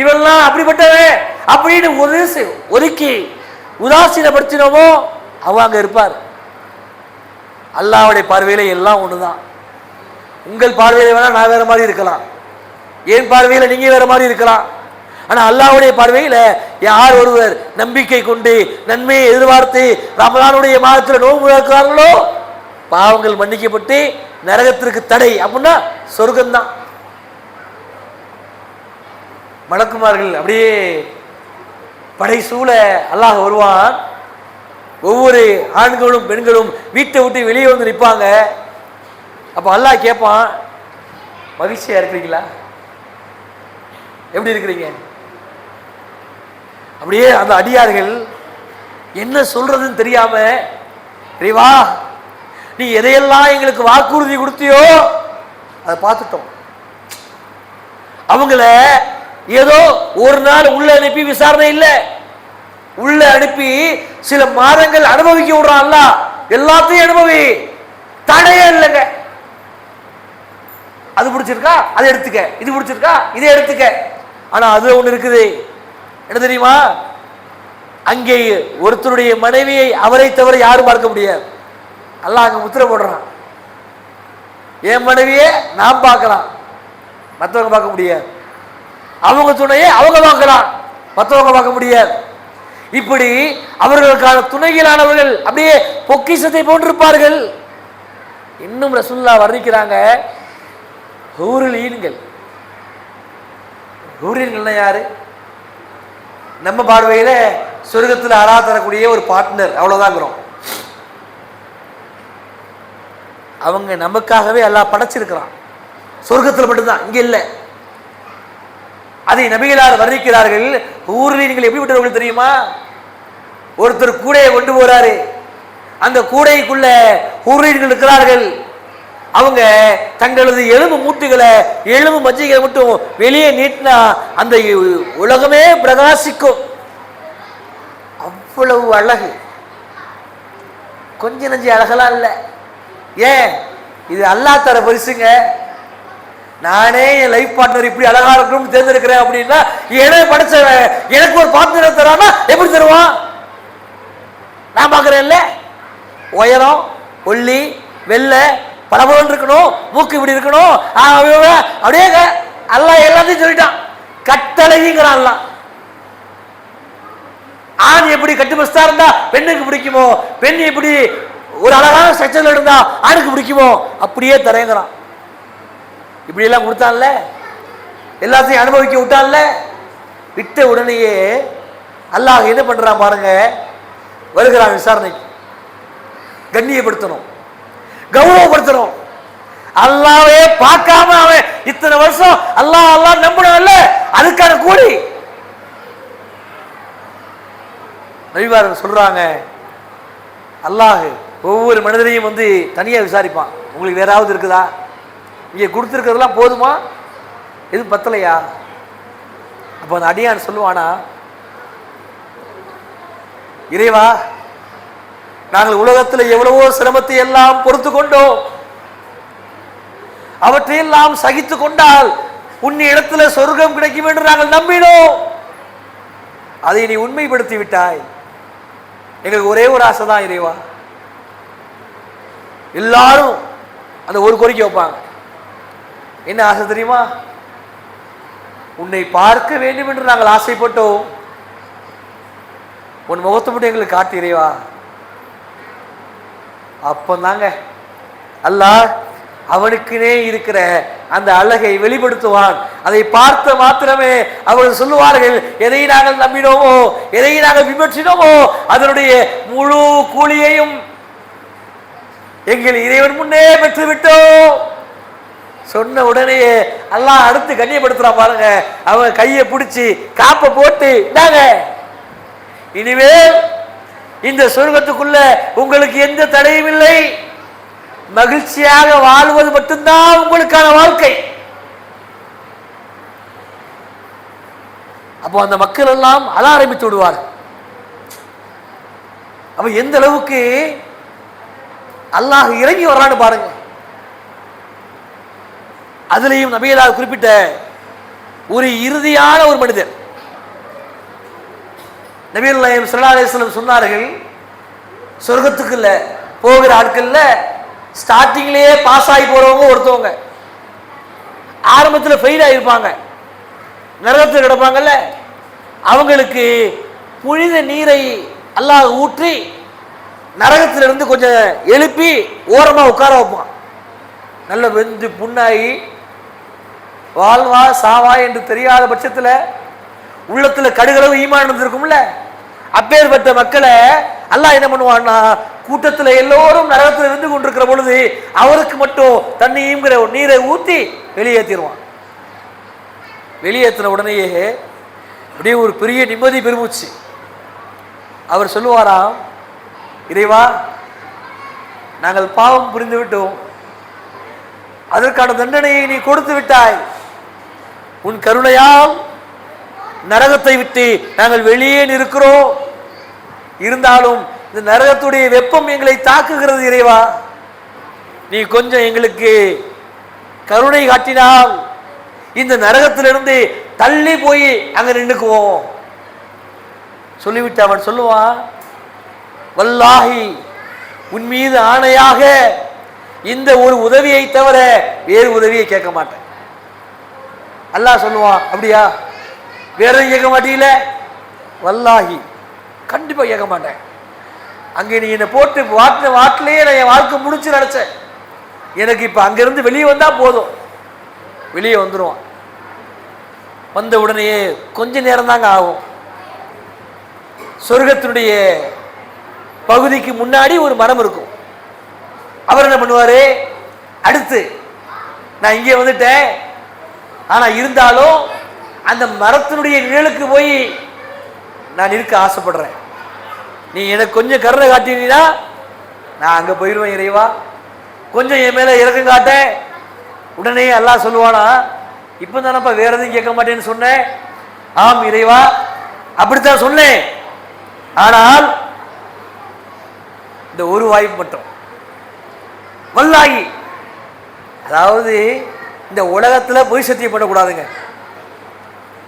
இவெல்லாம் அப்படிப்பட்டவன் அப்படின்னு ஒதுக்கி உதாசீனப்படுத்தினோமோ அவன் அங்க இருப்பார். அல்லாஹ்வுடைய பார்வையில எல்லாம் ஒண்ணுதான். உங்கள் பார்வையில வேணா நான் வேற மாதிரி இருக்கலாம், என் பார்வையில நீங்க வேற மாதிரி இருக்கலாம். ஆனா அல்லாஹ்வுடைய பார்வையில யார் ஒருவர் நம்பிக்கை கொண்டு நன்மையை எதிர்பார்த்து ரமலானுடைய மாதத்தில் நோன்பு இருக்கிறார்களோ பாவங்கள் மன்னிக்கப்பட்டு நரகத்திற்கு தடை அப்படின்னா சொர்க்கம்தான். மலக்குமார்கள் அப்படியே படை சூழ அல்லாஹ் வருவான். ஒவ்வொரு ஆண்களும் பெண்களும் வீட்டை விட்டு வெளியே வந்து நிற்பாங்க. அப்ப அல்லாஹ் கேட்பான், மகிழ்ச்சியா இருக்கிறீங்களா, எப்படி இருக்கிறீங்க? அப்படியே அந்த அடியார்கள் என்ன சொல்றதுன்னு தெரியாம, இறைவா நீ எதையெல்லாம் எங்களுக்கு வாக்குறுதி கொடுத்தியோ அதை பார்த்துட்டோம். அவங்கள ஏதோ ஒரு நாள் உள்ள அனுப்பி விசாரணை இல்லை, உள்ள அனுப்பி சில மாதங்கள் அனுபவிக்க விடுறான். அல்ல எல்லாத்தையும் அனுபவி, தடையே இல்லைங்க. அது பிடிச்சிருக்கா அதை எடுத்துக்க, இது பிடிச்சிருக்கா இதை எடுத்துக்க. ஆனா அது ஒண்ணு இருக்குது, என்ன தெரியுமா? அங்கே ஒருத்தருடைய மனைவியை அவரை தவிர யாரும் பார்க்க முடியாது. அல்லாஹ் அங்க முத்திரை போடுறான். என் மனைவியே நான் பார்க்கலாம், மற்றவங்க பார்க்க முடியாது. அவங்க துணையை அவங்க பார்க்கலாம், மற்றவங்க பார்க்க முடியாது. இப்படி அவர்களுக்கான துணைகளானவர்கள் அப்படியே பொக்கிஷத்தை போன்றிருப்பார்கள். இன்னும் ரசூலுல்லாஹ் வர்ணிக்கிறாங்க, ஹூருல் ஈன்கள். ஹூருல்னா யாரு? நம்ம பார்வையில சொர்க்கத்தில் அறா தரக்கூடிய ஒரு பார்ட்னர், அவ்வளவுதான். அவங்க நமக்காகவே அல்லாஹ் படைச்சிருக்கிறான், சொர்க்கத்தில் மட்டும்தான், இங்க இல்லை. அதை நபிகளார் வர்ணிக்கிறார்கள். ஊர்லீன்கள் எப்படிப்பட்டவர்கள் தெரியுமா? ஒருத்தர் கூடையை கொண்டு போறாரு, அந்த கூடைக்குள்ள ஊர்லீன்கள் இருக்கிறார்கள். அவங்க தங்களது எலும்பு மூட்டுகளை, எலும்பு மஜ்ஜைகளை மட்டும் வெளியே நீட்டினா அந்த உலகமே பிரகாசிக்கும். அவ்வளவு அழகு, கொஞ்ச நஞ்சு அழகெல்லாம் இல்லை. ஏன்? இது அல்லாஹ் தர பரிசுங்க. நானே என் லைஃப் பார்ட்னர் இப்படி அழகா இருக்கணும்னு தேர்ந்தெடுக்கிறேன் அப்படின்னா, எனக்கு படைச்சவன் எனக்கு ஒரு பார்ட்னர் தரானா எப்படி தருவான்? நான் பார்க்கிறேன்ல, உயரம், ஒல்லி, வெள்ளை, பலபலன் இருக்கணும், மூக்கு இப்படி இருக்கணும், அப்படியே அல்லாஹ் எல்லாத்தையும் சொல்லிட்டான். கட்டழகிங்கிறான் அல்லாஹ். ஆண் எப்படி கட்டுமஸ்தா இருந்தா பெண்ணுக்கு பிடிக்குமோ, பெண் எப்படி ஒரு அழகான ஸ்ட்ரக்சர்ல இருந்தா ஆணுக்கு பிடிக்குமோ அப்படியே தரேங்கிறான். இப்படி எல்லாம் கொடுத்தான்ல, எல்லாத்தையும் அனுபவிக்க விட்டான்ல. விட்ட உடனேயே அல்லாஹ் என்ன பண்றான் பாருங்க, வருகிறான் விசாரணைக்கு. கண்ணியப்படுத்தணும், கௌரவப்படுத்தணும். அல்லாவே பார்க்காம அவன் இத்தனை வருஷம் அல்லாஹ் அல்லாஹ் நம்பணும்ல, அதுக்கான கூலி. நபிமார்கள் சொல்றாங்க, அல்லாஹ் ஒவ்வொரு மனிதரையும் வந்து தனியா விசாரிப்பான். உங்களுக்கு வேற ஏதாவது இருக்குதா? இங்கே கொடுத்துருக்கிறதுலாம் போதுமா? எது பத்தலையா? அப்போ அந்த அடியான் சொல்லுவானா, இறைவா நாங்கள் உலகத்தில் எவ்வளவோ சிரமத்தை எல்லாம் பொறுத்து கொண்டோம், அவற்றையெல்லாம் சகித்து கொண்டால் உன் இடத்துல சொர்க்கம் கிடைக்கும் என்று நாங்கள் நம்பினோம். அதை நீ உண்மைப்படுத்தி விட்டாய். எங்களுக்கு ஒரே ஒரு ஆசை தான் இறைவா. எல்லாரும் அந்த ஒரு கோரிக்கை வைப்பாங்க. என்ன ஆசை தெரியுமா? உன்னை பார்க்க வேண்டும் என்று நாங்கள் ஆசைப்பட்டோம், உன் முகத்தை மட்டும் எங்களுக்கு காட்டு இறைவா. அப்பந்தாங்க அல்லாஹ் அவனுக்குனே இருக்கிற அந்த அழகை வெளிப்படுத்துவான். அதை பார்த்த மாத்திரமே அவர்கள் சொல்லுவார்கள், எதை நாங்கள் நம்பினோமோ, எதை நாங்கள் பின்பற்றினோமோ அதனுடைய முழு கூலியையும் எங்கள் இறைவன் முன்னே பெற்றுவிட்டோம். சொன்ன உடனே அல்லாஹ் அடுத்து கண்ணியப்படுத்துறான் பாருங்க. அவன் கையை பிடிச்சி காப்பை போட்டு இந்தாங்க, இனிமேல் இந்த சொர்க்கத்துக்குள்ள உங்களுக்கு எந்த தடையும் இல்லை, மகிழ்ச்சியாக வாழ்வது மட்டும்தான் உங்களுக்கான வாழ்க்கை. அப்போ அந்த மக்கள் எல்லாம் அழ ஆரம்பித்து விடுவார். அப்ப எந்த அளவுக்கு அல்லாஹ் இறங்கி வர்றான்னு பாருங்க. அதுலேயும் நபிகளார் குறிப்பிட்ட ஒரு இறுதியான ஒரு மனிதர், நபிகள் நாயகம் ஸல்லல்லாஹு அலைஹி வஸல்லம் சொன்னார்கள், சொர்க்கத்துக்குள்ள போகிற ஆட்கள்ல ஸ்டார்டிங்லேயே பாஸ் ஆகி போறவங்க ஒருத்தவங்க, ஆரம்பத்தில் ஃபெயில் ஆகிருப்பாங்க, நரகத்தில் கிடப்பாங்கல்ல, அவங்களுக்கு புனித நீரை அல்லாஹ் ஊற்றி நரகத்திலிருந்து கொஞ்சம் எழுப்பி ஓரமாக உட்கார வைப்பான். நல்ல வெந்து புண்ணாகி வாழ்வா சாவா என்று தெரியாத பட்சத்தில் உள்ளத்தில் கடுகளவு ஈமான் இருந்திருக்கும்ல, அப்பேற்பட்ட மக்களை அல்லாஹ் என்ன பண்ணுவான்னா, கூட்டத்தில் எல்லோரும் நரகத்தில் இருந்து கொண்டிருக்கிற பொழுது அவருக்கு மட்டும் தண்ணியுங்கிற நீரை ஊற்றி வெளியேற்றிடுவான். வெளியேற்றின உடனேயே அப்படியே ஒரு பெரிய நிம்மதி பெருமூச்சு. அவர் சொல்லுவாராம், இறைவா, நாங்கள் பாவம் புரிந்து விட்டோம், அதற்கான தண்டனையை நீ கொடுத்து விட்டாய், உன் கருணையால் நரகத்தை விட்டு நாங்கள் வெளியே இருக்கிறோம், இருந்தாலும் இந்த நரகத்துடைய வெப்பம் எங்களை தாக்குகிறது, இறைவா நீ கொஞ்சம் எங்களுக்கு கருணை காட்டினால் இந்த நரகத்திலிருந்து தள்ளி போய் அங்க நின்றுக்குவோம். சொல்லிவிட்டு அவன் சொல்லுவான், வல்லாஹி உன் மீது ஆணையாக இந்த ஒரு உதவியை தவிர வேறு உதவியை கேட்க மாட்டேன். அல்லாஹ் சொல்லுவான், அப்படியா, வேற கேட்க மாட்டீங்கள? வல்லாஹி கண்டிப்பா கேட்க மாட்டேன். அங்கே நீ என்னை போட்டு வாட்டிலேயே நான் என் வாழ்க்கை முடிச்சு நினைச்சேன், எனக்கு இப்ப அங்கிருந்து வெளியே வந்தா போதும். வெளியே வந்துடுவான். வந்த உடனேயே கொஞ்ச நேரம் தாங்க ஆகும். சொர்க்கத்தினுடைய பகுதிக்கு முன்னாடி ஒரு மரம் இருக்கும். அவர் என்ன பண்ணுவாரு, அடுத்து நான் இங்கே வந்துட்டேன், ஆனா இருந்தாலும் அந்த மரத்தினுடைய நிழலுக்கு போய் நான் இருக்க ஆசைப்படுறேன், நீ எனக்கு கொஞ்சம் கருணை காட்டினா நான் அங்க போயிடுவேன், இறைவா கொஞ்சம் என் மேல இறக்கம் காட்ட. உடனே அல்லாஹ் சொல்லுவானா, இப்ப தானப்பா வேற எதுவும் கேட்க மாட்டேன்னு சொன்னேன். ஆம் இறைவா, அப்படித்தான் சொன்னேன், ஆனால் இந்த ஒரு வாய்ப்பு மட்டும். வல்லாஹி, அதாவது இந்த உலகத்துல பொய் சத்தியம் பண்ணக்கூடாதுங்க,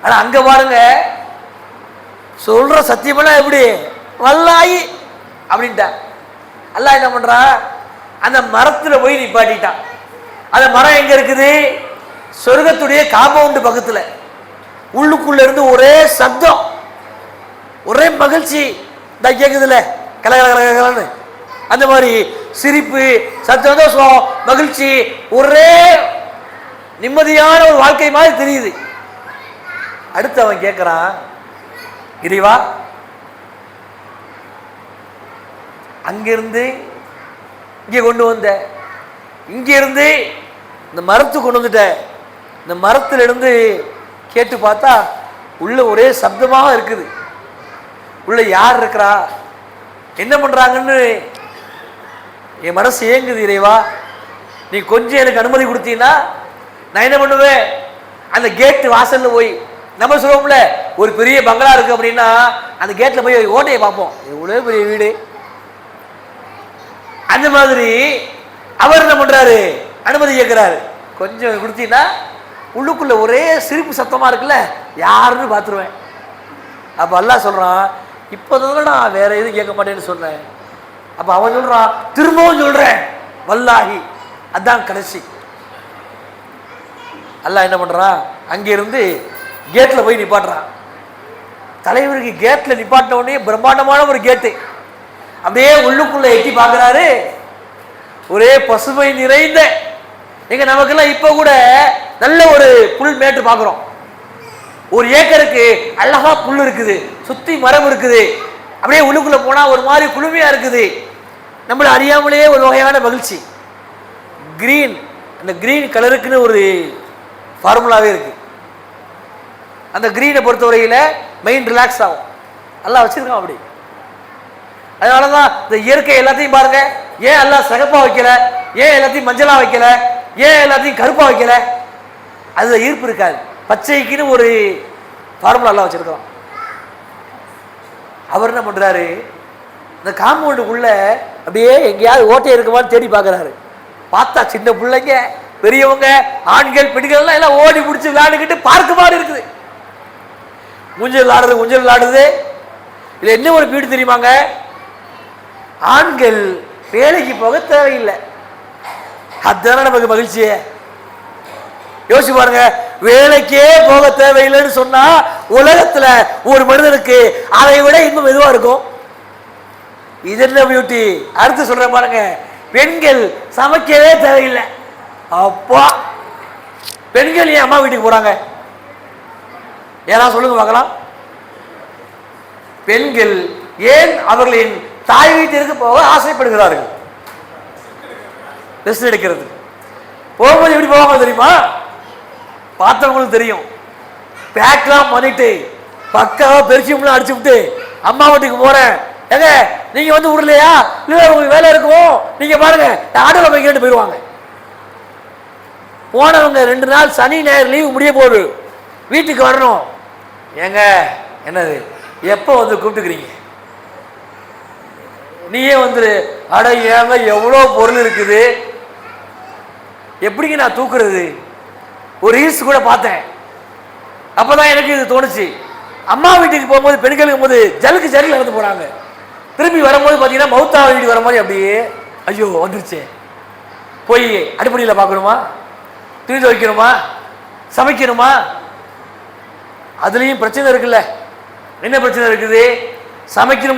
ஆனா அங்க பாருங்க சொல்ற சத்தியமெல்லாம் எப்படி வல்லாஹி அப்படின்ட்டா. அல்லாஹ் என்ன பண்றான், அந்த மரத்துல போய் நிப்பாட்டிட்டான். அந்த மரம் எங்க இருக்குது, சொர்க்கத்துடைய காம்பவுண்டு பக்கத்துல. உள்ளுக்குள்ள இருந்து ஒரே சப்தம், ஒரே மகிழ்ச்சி தான் கேக்குதுல, கலகலன்னு அந்த மாதிரி சிரிப்பு, சந்தோஷம், மகிழ்ச்சி, ஒரே நிம்மதியான ஒரு வாழ்க்கை மாதிரி தெரியுது. அடுத்து அவன் கேட்கிறான், இறைவா அங்கிருந்து இங்கே கொண்டு வந்த, இங்க இருந்து இந்த மரத்துக்கு கொண்டு வந்துட்ட, இந்த மரத்துல இருந்து கேட்டு பார்த்தா உள்ள ஒரே சப்தமாக இருக்குது, உள்ள யார் இருக்கிறா, என்ன பண்றாங்கன்னு என் மனசு ஏங்குது. இறைவா நீ கொஞ்சம் எனக்கு அனுமதி கொடுத்தீங்கன்னா நான் என்ன பண்ணுவேன், அந்த கேட்டு வாசல்ல போய், நம்ம சொல்லுவோம்ல ஒரு பெரிய பங்களா இருக்கு அப்படின்னா அந்த கேட்ல போய் ஓட்டையை பார்ப்போம், எவ்வளவு பெரிய வீடு, அந்த மாதிரி அவர் என்ன பண்றாரு, அனுமதி கேட்கிறாரு, கொஞ்சம் கொடுத்தீங்கன்னா உள்ளுக்குள்ள ஒரே சிரிப்பு சத்தமா இருக்குல்ல, யாருன்னு பார்த்துருவேன். அப்ப அல்லாஹ் சொல்றான், இப்போதான் நான் வேற எதுவும் கேட்க மாட்டேன்னு சொன்னேன். அப்ப அவன் சொல்றான், திரும்பவும் சொல்றேன் வல்லாஹி, அதான் கடைசி. அல்லாஹ் என்ன பண்றான், அங்கிருந்து கேட்ல போய் நிப்பாட்டுறான். தலைவருக்கு கேட்ல நிப்பாட்டின உடனே பிரம்மாண்டமான ஒரு கேட்டு, அப்படியே உள்ளுக்குள்ள எட்டி பார்க்கிறாரு, ஒரே பசுமை நிறைந்த, எங்க நமக்கெல்லாம் இப்ப கூட நல்ல ஒரு புல் மேட்டு பார்க்கிறோம், ஒரு ஏக்கருக்கு அழகா புல் இருக்குது, சுத்தி மரம் இருக்குது, அப்படியே உள்ளுக்குள்ள போனா ஒரு மாதிரி குளுமையா இருக்குது, நம்மள அறியாமலேயே ஒரு வகையான மகிழ்ச்சி. கிரீன் அந்த கிரீன் கலருக்குன்னு ஒரு ஃபார்முலாவே இருக்கு. அந்த கிரீனை பொறுத்தவரையில் மைண்ட் ரிலாக்ஸ் ஆகும். அல்லாஹ் வச்சிருக்கான் அப்படி. அதனால தான் இந்த இயற்கை எல்லாத்தையும் பாருங்க, ஏன் அல்லாஹ் சிகப்பா வைக்கல, ஏன் எல்லாத்தையும் மஞ்சளா வைக்கல, ஏன் எல்லாத்தையும் கருப்பா வைக்கல? அதுல ஈர்ப்பு இருக்காது. பச்சைக்குன்னு ஒரு ஃபார்முலா அல்லாஹ் வச்சிருக்கான். அவர் என்ன பண்றாரு, இந்த காம்பவுண்டுக்குள்ள அப்படியே எங்கேயாவது ஓட்டை இருக்குமான்னு தேடி பார்க்கறாரு. பார்த்தா சின்ன பிள்ளைங்க, பெரியவங்க, ஆண்கள், பெண்கள் எல்லாம் ஓடி பிடிச்சி விளையாண்டுக்கிட்டு பார்க்க மாதிரி இருக்குது. ஊஞ்சல் விளாடுறது, ஊஞ்சல் விளாடுது. இதுல என்ன ஒரு வீடு தெரியுமாங்க, ஆண்கள் வேலைக்கு போக தேவையில்லை. அதுதானே நமக்கு மகிழ்ச்சியே. யோசிச்சு பாருங்க, வேலைக்கே போக தேவையில்லைன்னு சொன்னா உலகத்துல ஒரு மனிதனுக்கு அதை விட இன்னும் மெதுவா இருக்கும். இது என்ன பியூட்டி. அடுத்து சொல்ற பாருங்க, பெண்கள் சமைக்கவே தேவையில்லை. அப்பா, பெண்கள் ஏன் அம்மா வீட்டுக்கு போறாங்க? ஏன்னா சொல்லுங்க பார்க்கலாம். பெண்கள் ஏன் அவர்களின் தாய் வீட்டிற்கு போக ஆசைப்படுகிறார்கள்? ரெஸ்ட் எடுக்கிறது. போகும்போது எப்படி போவாங்க தெரியுமா? பார்த்தவங்களுக்கு தெரியும். பேக்லாம் பண்ணிட்டு பக்காவா பெருசியம்லாம் அடிச்சு விட்டு அம்மா வீட்டுக்கு போறேன், ஏங்க நீங்க வந்து விடலையா, இல்ல உங்களுக்கு வேலை இருக்கும், நீங்க பாருங்க ஆட்டோல போய் கேட்டு போயிடுவாங்க. போனவங்க 2 நாள் சனி ஞாயிறு லீவு முடிய போகுது, வீட்டுக்கு வரணும். ஏங்க என்னது, எப்போ வந்து கூப்பிட்டுக்கிறீங்க? நீயே வந்துரு. அட ஏங்க எவ்வளோ பொருள் இருக்குது, எப்படிங்க நான் தூக்குறது? ஒரு ரீல்ஸ் கூட பார்த்தேன். அப்பதான் எனக்கு இது தோணுச்சு. அம்மா வீட்டுக்கு போகும்போது பெண்களுக்கு போது ஜலுக்கு ஜல்லில் நடந்து போறாங்க. திரும்பி வரும்போது பார்த்தீங்கன்னா மௌத்தா வீட்டுக்கு வர மாதிரி அப்படியே ஐயோ வந்துருச்சு. போய் அடுப்படியில் பார்க்கணுமா, துணி துவைக்கணுமா, சமைக்கணுமா? அதுலேயும் பிரச்சனை இருக்குல்ல. என்ன பிரச்சனை இருக்குது? சமைக்கணும்